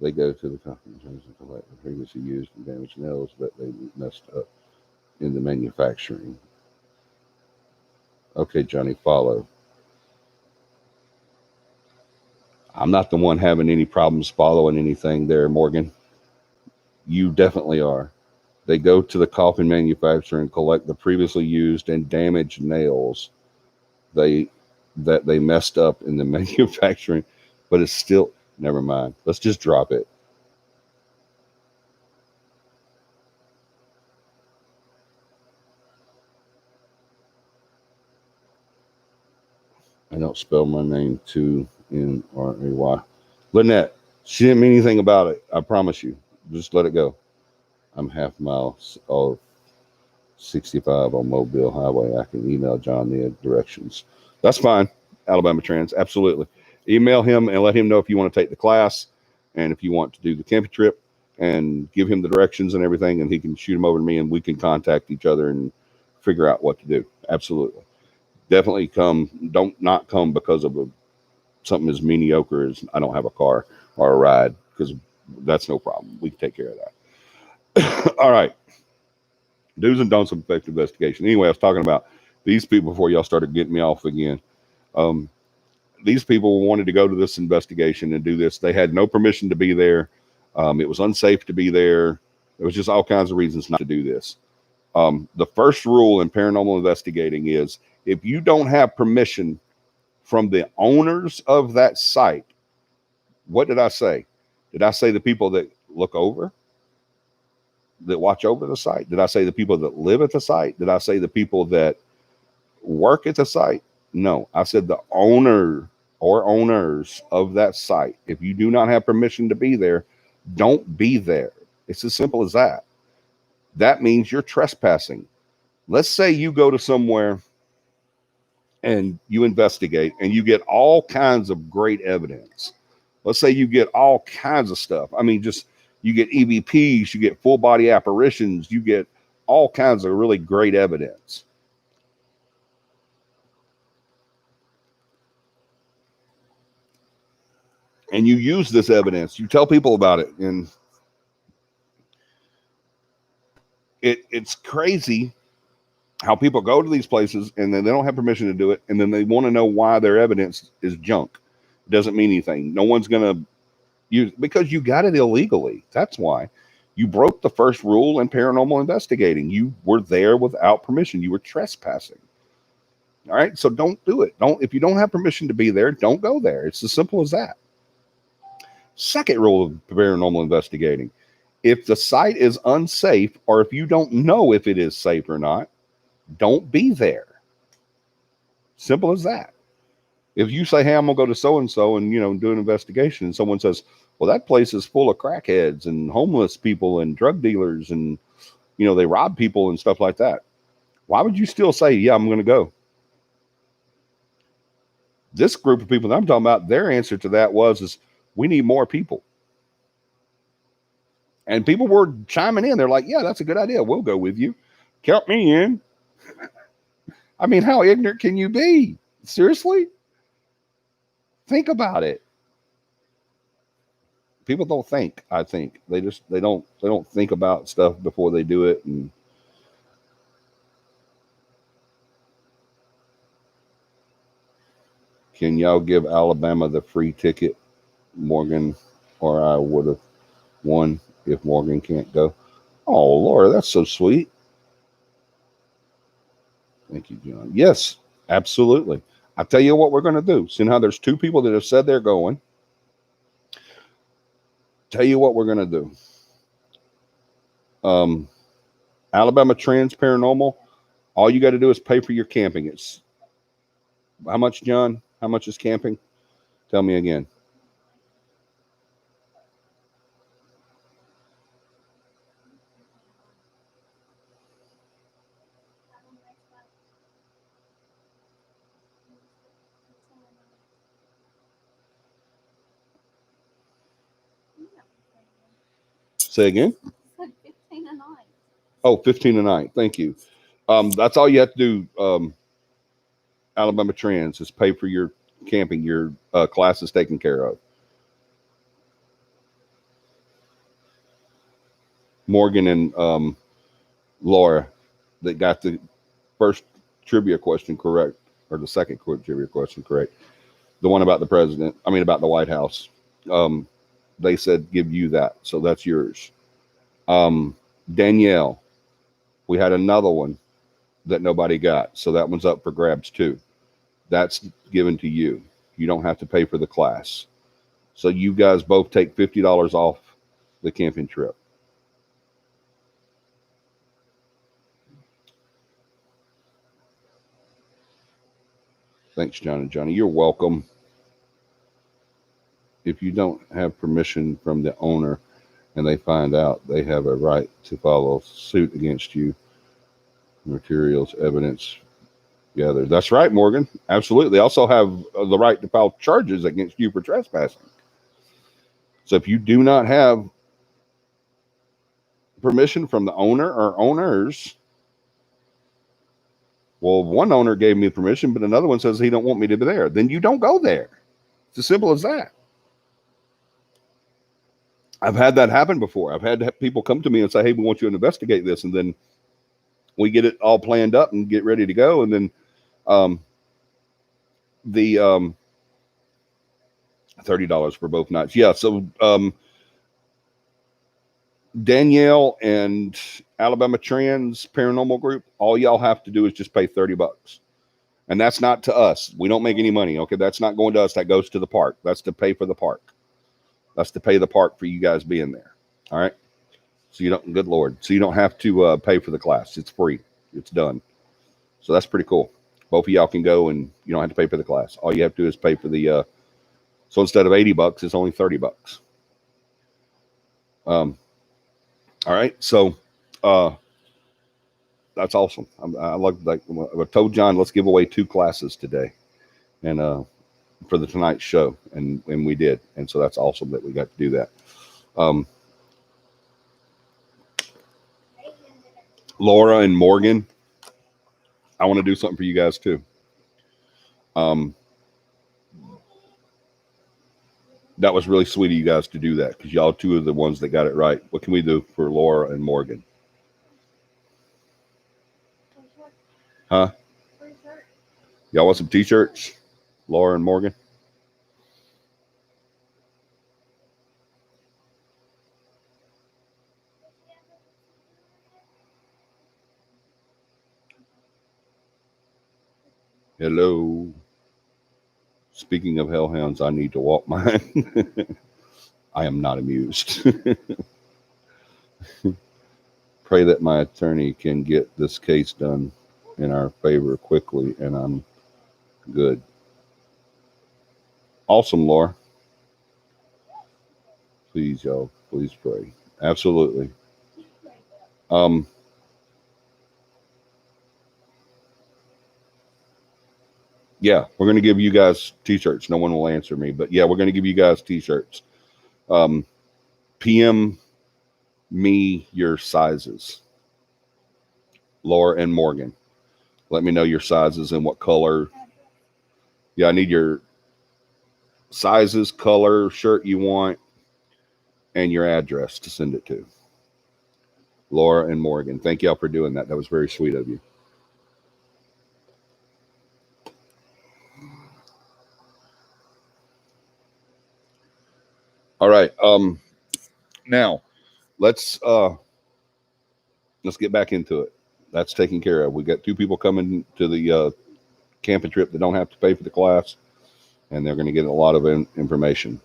they go to the company and collect the previously used and damaged nails that they messed up in the manufacturing. Okay, Johnny, follow. I'm not the one having any problems following anything there, Morgan. You definitely are. They go to the coffin manufacturer and collect the previously used and damaged nails that they messed up in the manufacturing, but it's still, never mind. Let's just drop it. don't spell my name Tuneray. Lynette, she didn't mean anything about it. I promise you. Just let it go. I'm half mile of 65 on Mobile Highway. I can email John the directions. That's fine. Alabama Trans, absolutely. Email him and let him know if you want to take the class and if you want to do the camping trip, and give him the directions and everything, and he can shoot them over to me and we can contact each other and figure out what to do. Absolutely. Definitely come. Don't not come because of something as mediocre as I don't have a car or a ride, because that's no problem. We can take care of that. All right. Do's and don'ts of effective investigation. Anyway, I was talking about these people before y'all started getting me off again. These people wanted to go to this investigation and do this. They had no permission to be there. It was unsafe to be there. There was just all kinds of reasons not to do this. The first rule in paranormal investigating is if you don't have permission from the owners of that site, what did I say? Did I say the people that look over, that watch over the site? Did I say the people that live at the site? Did I say the people that work at the site? No, I said the owner or owners of that site. If you do not have permission to be there, don't be there. It's as simple as that. That means you're trespassing. Let's say you go to somewhere and you investigate and you get all kinds of great evidence. Let's say you get all kinds of stuff. I mean, just you get EVPs, you get full body apparitions, you get all kinds of really great evidence. And you use this evidence, you tell people about it, and it's crazy how people go to these places and then they don't have permission to do it, and then they want to know why their evidence is junk. It doesn't mean anything. No one's going to use, because you got it illegally. That's why. You broke the first rule in paranormal investigating. You were there without permission. You were trespassing. All right, so don't do it. If you don't have permission to be there, don't go there. It's as simple as that. Second rule of paranormal investigating: if the site is unsafe, or if you don't know if it is safe or not, don't be there. Simple as that. If you say, hey, I'm gonna go to so and so and do an investigation, and someone says, well, that place is full of crackheads and homeless people and drug dealers, and they rob people and stuff like that, why would you still say, yeah, I'm gonna go? This group of people that I'm talking about, their answer to that is we need more people. And people were chiming in. They're like, yeah, that's a good idea. We'll go with you. Count me in. I mean, how ignorant can you be? Seriously? Think about it. People don't think, I think. They don't think about stuff before they do it. And can y'all give Alabama the free ticket, Morgan, or I would have won if Morgan can't go? Oh, Laura, that's so sweet. Thank you, John. Yes, absolutely. I tell you what we're going to do. See how there's two people that have said they're going. Tell you what we're going to do. Alabama Trans Paranormal, all you got to do is pay for your camping. It's how much, John? How much is camping? Tell me again. Say again. Oh, 15 a night. Thank you. That's all you have to do. Alabama Trans is pay for your camping. Your class is taken care of. Morgan and Laura, that got the first trivia question correct, or the second trivia question correct. The one about the president, about the White House. They said give you that, so that's yours. Danielle, we had another one that nobody got, so that one's up for grabs too. That's given to you. You don't have to pay for the class. So you guys both take $50 off the camping trip. Thanks, John and Johnny. You're welcome. If you don't have permission from the owner and they find out, they have a right to file a suit against you. Materials, evidence gathered. That's right, Morgan. Absolutely. They also have the right to file charges against you for trespassing. So if you do not have permission from the owner or owners, well, one owner gave me permission, but another one says he don't want me to be there. Then you don't go there. It's as simple as that. I've had that happen before. I've had people come to me and say, hey, we want you to investigate this. And then we get it all planned up and get ready to go. And then the $30 for both nights. Yeah. So Danielle and Alabama Trans Paranormal Group, all y'all have to do is just pay $30. And that's not to us. We don't make any money. Okay. That's not going to us. That goes to the park. That's to pay for the park. That's to pay the park for you guys being there. All right. So you don't, good Lord. So you don't have to pay for the class. It's free. It's done. So that's pretty cool. Both of y'all can go and you don't have to pay for the class. All you have to do is pay for the, so instead of $80, it's only $30. All right. So, that's awesome. I love, like I told John, let's give away 2 classes today. And, for the tonight's show, and we did, and so that's awesome that we got to do that. Laura and Morgan, I want to do something for you guys too. That was really sweet of you guys to do that, because y'all 2 are the ones that got it right. What can we do for Laura and Morgan? Huh? Y'all want some t-shirts? Laura and Morgan? Hello. Speaking of hellhounds, I need to walk mine. I am not amused. Pray that my attorney can get this case done in our favor quickly, and I'm good. Awesome, Laura. Please, y'all, please pray. Absolutely. Yeah, we're going to give you guys t-shirts. No one will answer me, but yeah, we're going to give you guys t-shirts. PM me your sizes. Laura and Morgan, let me know your sizes and what color. Yeah, I need your sizes, color, shirt you want, and your address to send it to. Laura and Morgan, thank y'all for doing that. That was very sweet of you. All right. Now let's get back into it. That's taken care of. We got 2 people coming to the camping trip that don't have to pay for the class, and they're going to get a lot of information.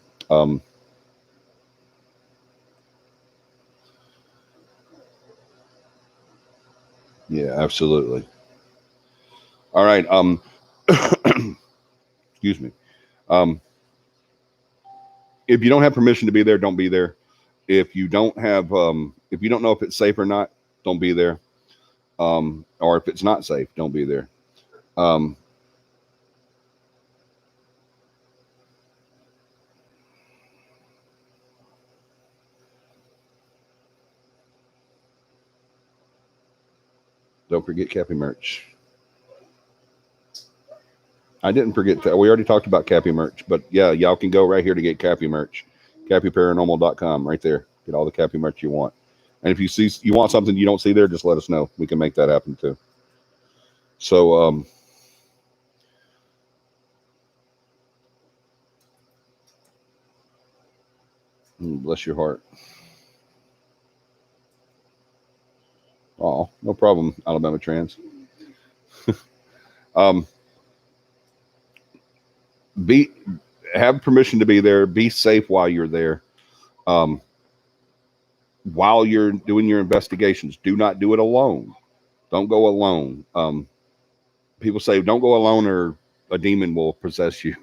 Yeah, absolutely. All right. Excuse me. If you don't have permission to be there, don't be there. If you don't have, if you don't know if it's safe or not, don't be there. Or if it's not safe, don't be there. Don't forget CAPI merch. I didn't forget that. We already talked about CAPI merch, but yeah, y'all can go right here to get CAPI merch. CAPIparanormal.com, right there. Get all the CAPI merch you want. And if you want something you don't see there, just let us know. We can make that happen too. So, bless your heart. Oh, no problem, Alabama Trans. Have permission to be there. Be safe while you're there. While you're doing your investigations, do not do it alone. Don't go alone. People say don't go alone or a demon will possess you.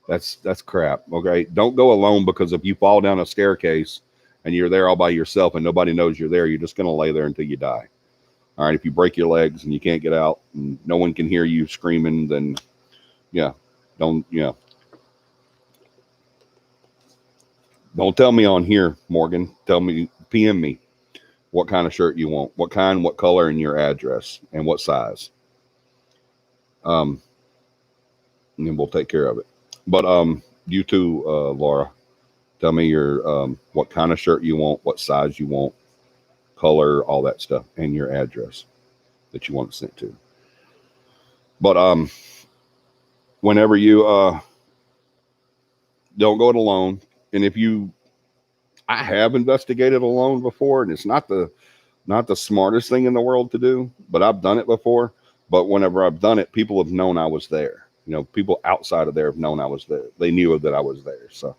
That's crap. Okay. Don't go alone, because if you fall down a staircase and you're there all by yourself and nobody knows you're there, you're just going to lay there until you die. All right. If you break your legs and you can't get out and no one can hear you screaming, then yeah, don't tell me on here, Morgan. Tell me, PM me what kind of shirt you want, what kind, what color, and your address and what size. And then we'll take care of it. But you too, Laura. Tell me your what kind of shirt you want, what size you want, color, all that stuff, and your address that you want it sent to. But whenever you don't go it alone, and I have investigated alone before, and it's not the smartest thing in the world to do, but I've done it before. But whenever I've done it, people have known I was there. People outside of there have known I was there. They knew that I was there. So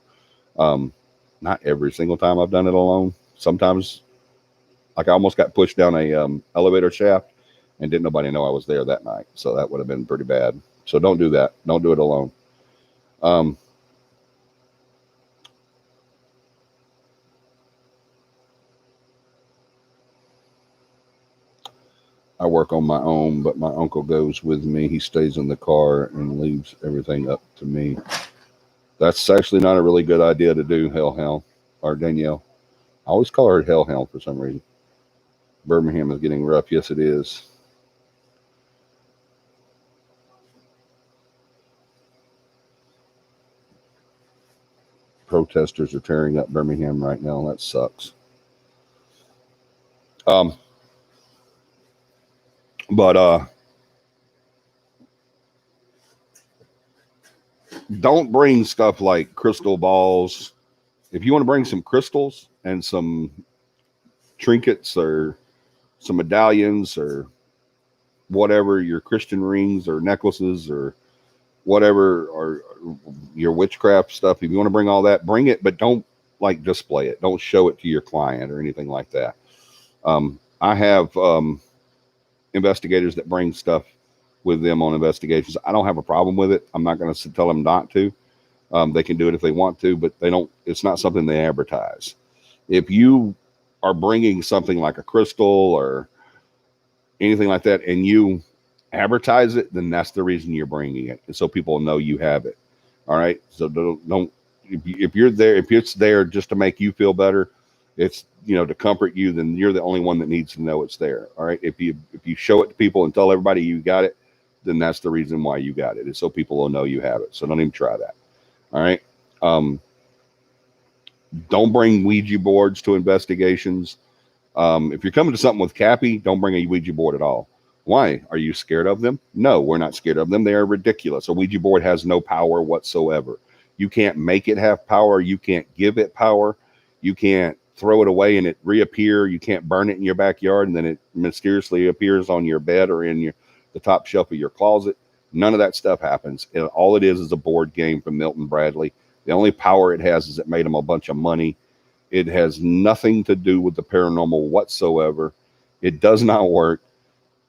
not every single time I've done it alone. Sometimes, like, I almost got pushed down a elevator shaft and didn't nobody know I was there that night. So that would have been pretty bad. So don't do that. Don't do it alone. I work on my own, but my uncle goes with me. He stays in the car and leaves everything up to me. That's actually not a really good idea to do, Hellhound, or Danielle. I always call her Hellhound for some reason. Birmingham is getting rough. Yes, it is. Protesters are tearing up Birmingham right now. That sucks. But don't bring stuff like crystal balls. If you want to bring some crystals and some trinkets or some medallions or whatever, your Christian rings or necklaces or whatever, or your witchcraft stuff, if you want to bring all that, bring it, but don't like display it. Don't show it to your client or anything like that. I have investigators that bring stuff with them on investigations. I don't have a problem with it. I'm not going to tell them not to. They can do it if they want to, but they don't. It's not something they advertise. If you are bringing something like a crystal or anything like that and you advertise it, then that's the reason you're bringing it, and so people know you have it. All right. So don't if you're there, if it's there just to make you feel better, it's to comfort you, then you're the only one that needs to know it's there. All right. If you show it to people and tell everybody you got it, then that's the reason why you got it. It's so people will know you have it. So don't even try that. All right. Don't bring Ouija boards to investigations. If you're coming to something with CAPI, don't bring a Ouija board at all. Why? Are you scared of them? No, we're not scared of them. They are ridiculous. A Ouija board has no power whatsoever. You can't make it have power. You can't give it power. You can't throw it away and it reappear. You can't burn it in your backyard and then it mysteriously appears on your bed or in the top shelf of your closet. None of that stuff happens. All it is a board game from Milton Bradley. The only power it has is it made them a bunch of money. It has nothing to do with the paranormal whatsoever. It does not work.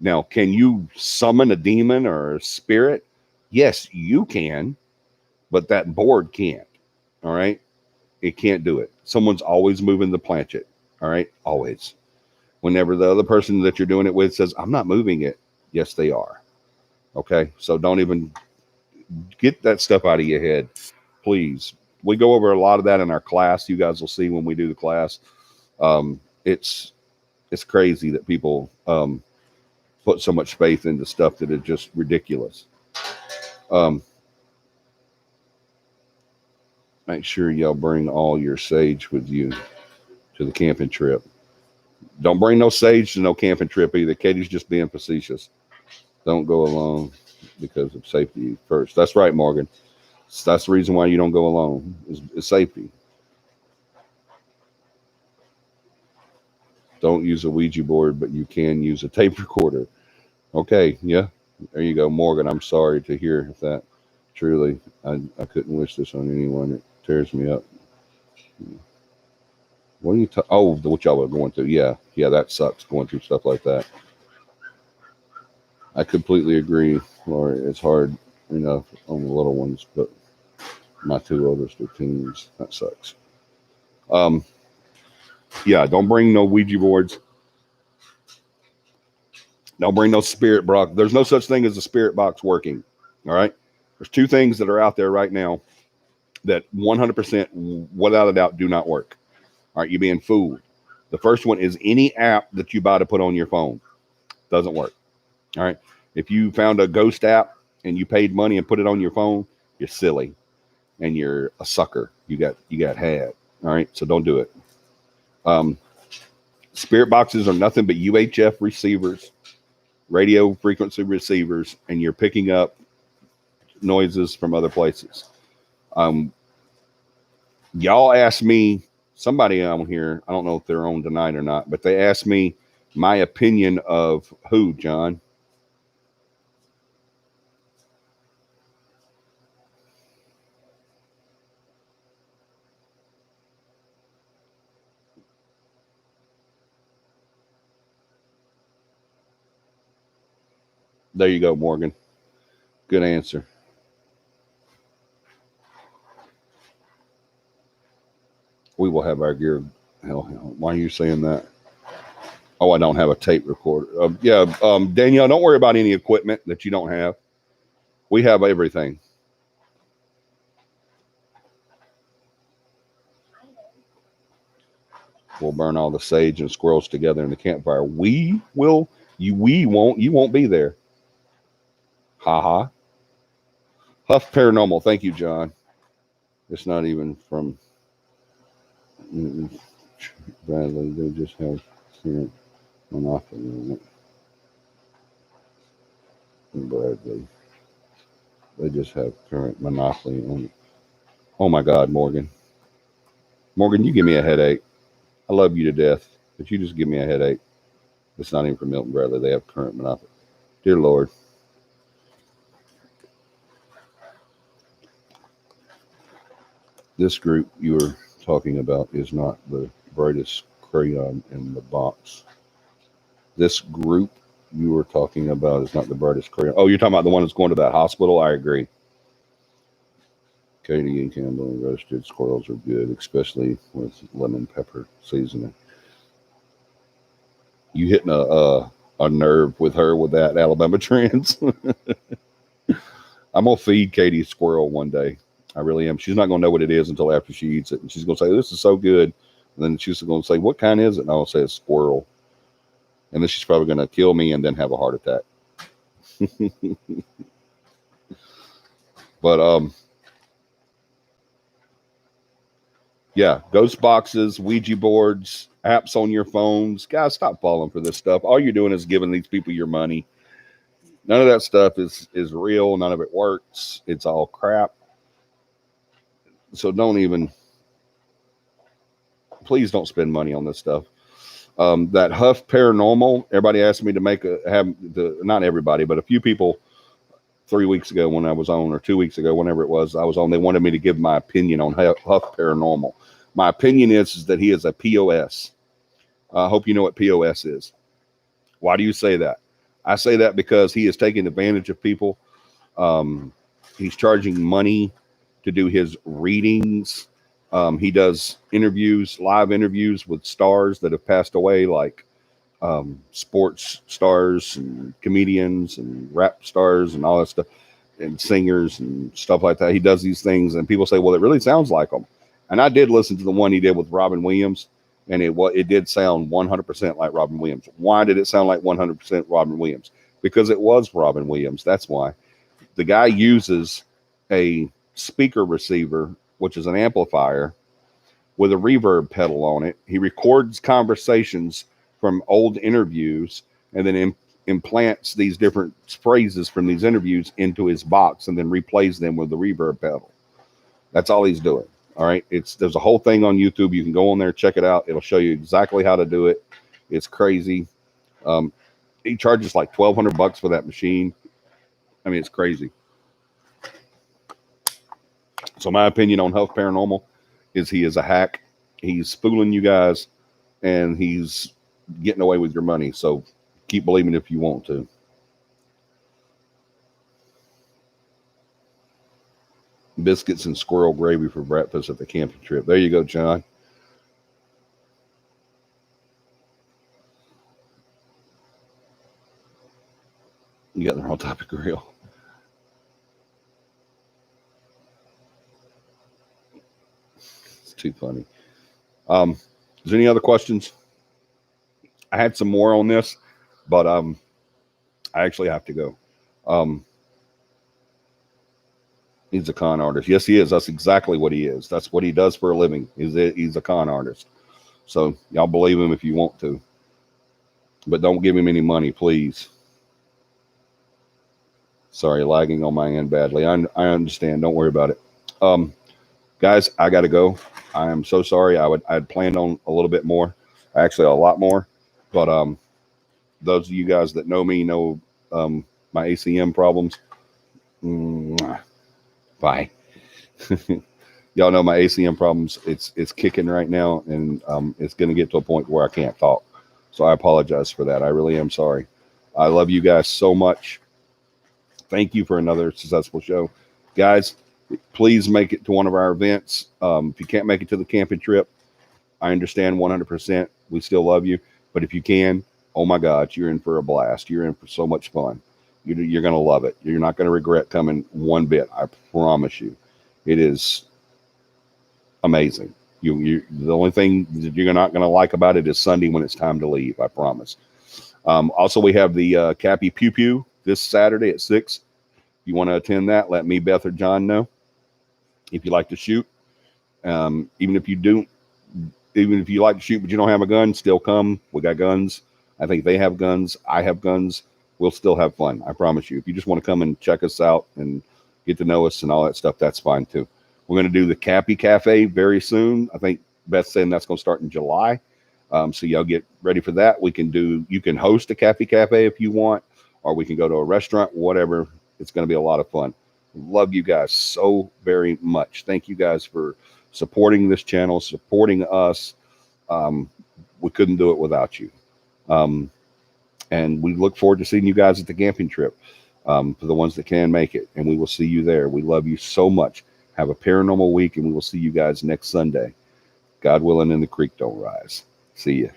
Now, can you summon a demon or a spirit? Yes, you can, but that board can't. All right? It can't do it. Someone's always moving the planchet. All right? Always. Whenever the other person that you're doing it with says, I'm not moving it. Yes, they are. Okay? So don't even get that stuff out of your head. Please. We go over a lot of that in our class. You guys will see when we do the class. It's crazy that people put so much faith into stuff that is just ridiculous. Make sure y'all bring all your sage with you to the camping trip. Don't bring no sage to no camping trip either. Katie's just being facetious. Don't go alone because of safety first. That's right, Morgan. That's the reason why you don't go alone is safety. Don't use a Ouija board, but you can use a tape recorder. Okay, yeah. There you go, Morgan. I'm sorry to hear that. Truly, I couldn't wish this on anyone. It tears me up. What are you what y'all are going through? Yeah, that sucks, going through stuff like that. I completely agree, Laura. It's hard. on the little ones, but my two oldest are teens. That sucks. Yeah, don't bring no Ouija boards. Don't bring no spirit box. There's no such thing as a spirit box working. All right. There's two things that are out there right now that 100% without a doubt do not work. All right. You're being fooled. The first one is any app that you buy to put on your phone doesn't work. All right. If you found a ghost app and you paid money and put it on your phone, you're silly and you're a sucker. You got had. All right. So don't do it. Spirit boxes are nothing but UHF receivers, radio frequency receivers, and you're picking up noises from other places. Y'all asked me, somebody on here, I don't know if they're on tonight or not, but they asked me my opinion of who, John? There you go, Morgan. Good answer. We will have our gear. Hell, why are you saying that? Oh, I don't have a tape recorder. Danielle, don't worry about any equipment that you don't have. We have everything. We'll burn all the sage and squirrels together in the campfire. We will. We won't. You won't be there. Ha ha. Huff Paranormal. Thank you, John. It's not even from Bradley. They just have current monopoly on it. Bradley. They just have current monopoly on it. Oh my God, Morgan. Morgan, you give me a headache. I love you to death, but you just give me a headache. It's not even from Milton Bradley. They have current monopoly. Dear Lord. This group you were talking about is not the brightest crayon in the box. This group you were talking about is not the brightest crayon. Oh, you're talking about the one that's going to that hospital? I agree. Katie and Campbell and roasted squirrels are good, especially with lemon pepper seasoning. You hitting a nerve with her with that Alabama trans. I'm gonna feed Katie squirrel one day. I really am. She's not gonna know what it is until after she eats it, and she's gonna say, "This is so good." And then she's gonna say, "What kind is it?" And I'll say, "It's squirrel." And then she's probably gonna kill me and then have a heart attack. But yeah, ghost boxes, Ouija boards, apps on your phones. Guys, stop falling for this stuff. All you're doing is giving these people your money. None of that stuff is real. None of it works. It's all crap. So please don't spend money on this stuff. That Huff Paranormal, everybody asked me to not everybody, but a few people 3 weeks ago when I was on, or 2 weeks ago, whenever it was, I was on, they wanted me to give my opinion on Huff Paranormal. My opinion is that he is a POS. I hope you know what POS is. Why do you say that? I say that because he is taking advantage of people. He's charging money to do his readings. He does live interviews with stars that have passed away, like sports stars and comedians and rap stars and all that stuff, and singers and stuff like that. He does these things, and people say, "Well, it really sounds like him." And I did listen to the one he did with Robin Williams, and it did sound 100% like Robin Williams. Why did it sound like 100% Robin Williams? Because it was Robin Williams. That's why. The guy uses a speaker receiver, which is an amplifier, with a reverb pedal on it. He records conversations from old interviews and then implants these different phrases from these interviews into his box and then replays them with the reverb pedal. That's all he's doing. All right. There's a whole thing on YouTube. You can go on there, check it out. It'll show you exactly how to do it. It's crazy. He charges like $1,200 for that machine. I mean, it's crazy. So my opinion on Huff Paranormal is he is a hack. He's fooling you guys, and he's getting away with your money. So keep believing if you want to. Biscuits and squirrel gravy for breakfast at the camping trip. There you go, John. You got the wrong type of grill. It's too funny. Is there any other questions? I had some more on this, but I actually have to go. Um, he's a con artist. Yes, he is. That's exactly what he is. That's what he does for a living. He's a con artist. So y'all believe him if you want to, but don't give him any money, please. Sorry, lagging on my end badly. I understand. Don't worry about it. Guys, I got to go. I am so sorry. I'd planned on a little bit more, actually a lot more, but those of you guys that know me know my ACM problems. Bye. Y'all know my ACM problems. It's kicking right now, and it's going to get to a point where I can't talk. So I apologize for that. I really am sorry. I love you guys so much. Thank you for another successful show, guys. Please make it to one of our events. If you can't make it to the camping trip, I understand 100%. We still love you, but if you can, oh my God, you're in for a blast. You're in for so much fun. You're going to love it. You're not going to regret coming one bit. I promise you. It is amazing. The only thing that you're not going to like about it is Sunday when it's time to leave. I promise. Also, we have the CAPI Pew Pew this Saturday at 6. If you want to attend that, let me, Beth, or John know. If you like to shoot, even if you like to shoot but you don't have a gun, still come. We got guns. I think they have guns. I have guns. We'll still have fun. I promise you. If you just want to come and check us out and get to know us and all that stuff, that's fine too. We're going to do the CAPI Cafe very soon. I think Beth's saying that's going to start in July. So y'all get ready for that. You can host a CAPI Cafe if you want, or we can go to a restaurant, whatever. It's going to be a lot of fun. Love you guys so very much. Thank you guys for supporting this channel, supporting us. We couldn't do it without you. And we look forward to seeing you guys at the camping trip, for the ones that can make it. And we will see you there. We love you so much. Have a paranormal week, and we will see you guys next Sunday. God willing, and the creek don't rise. See ya.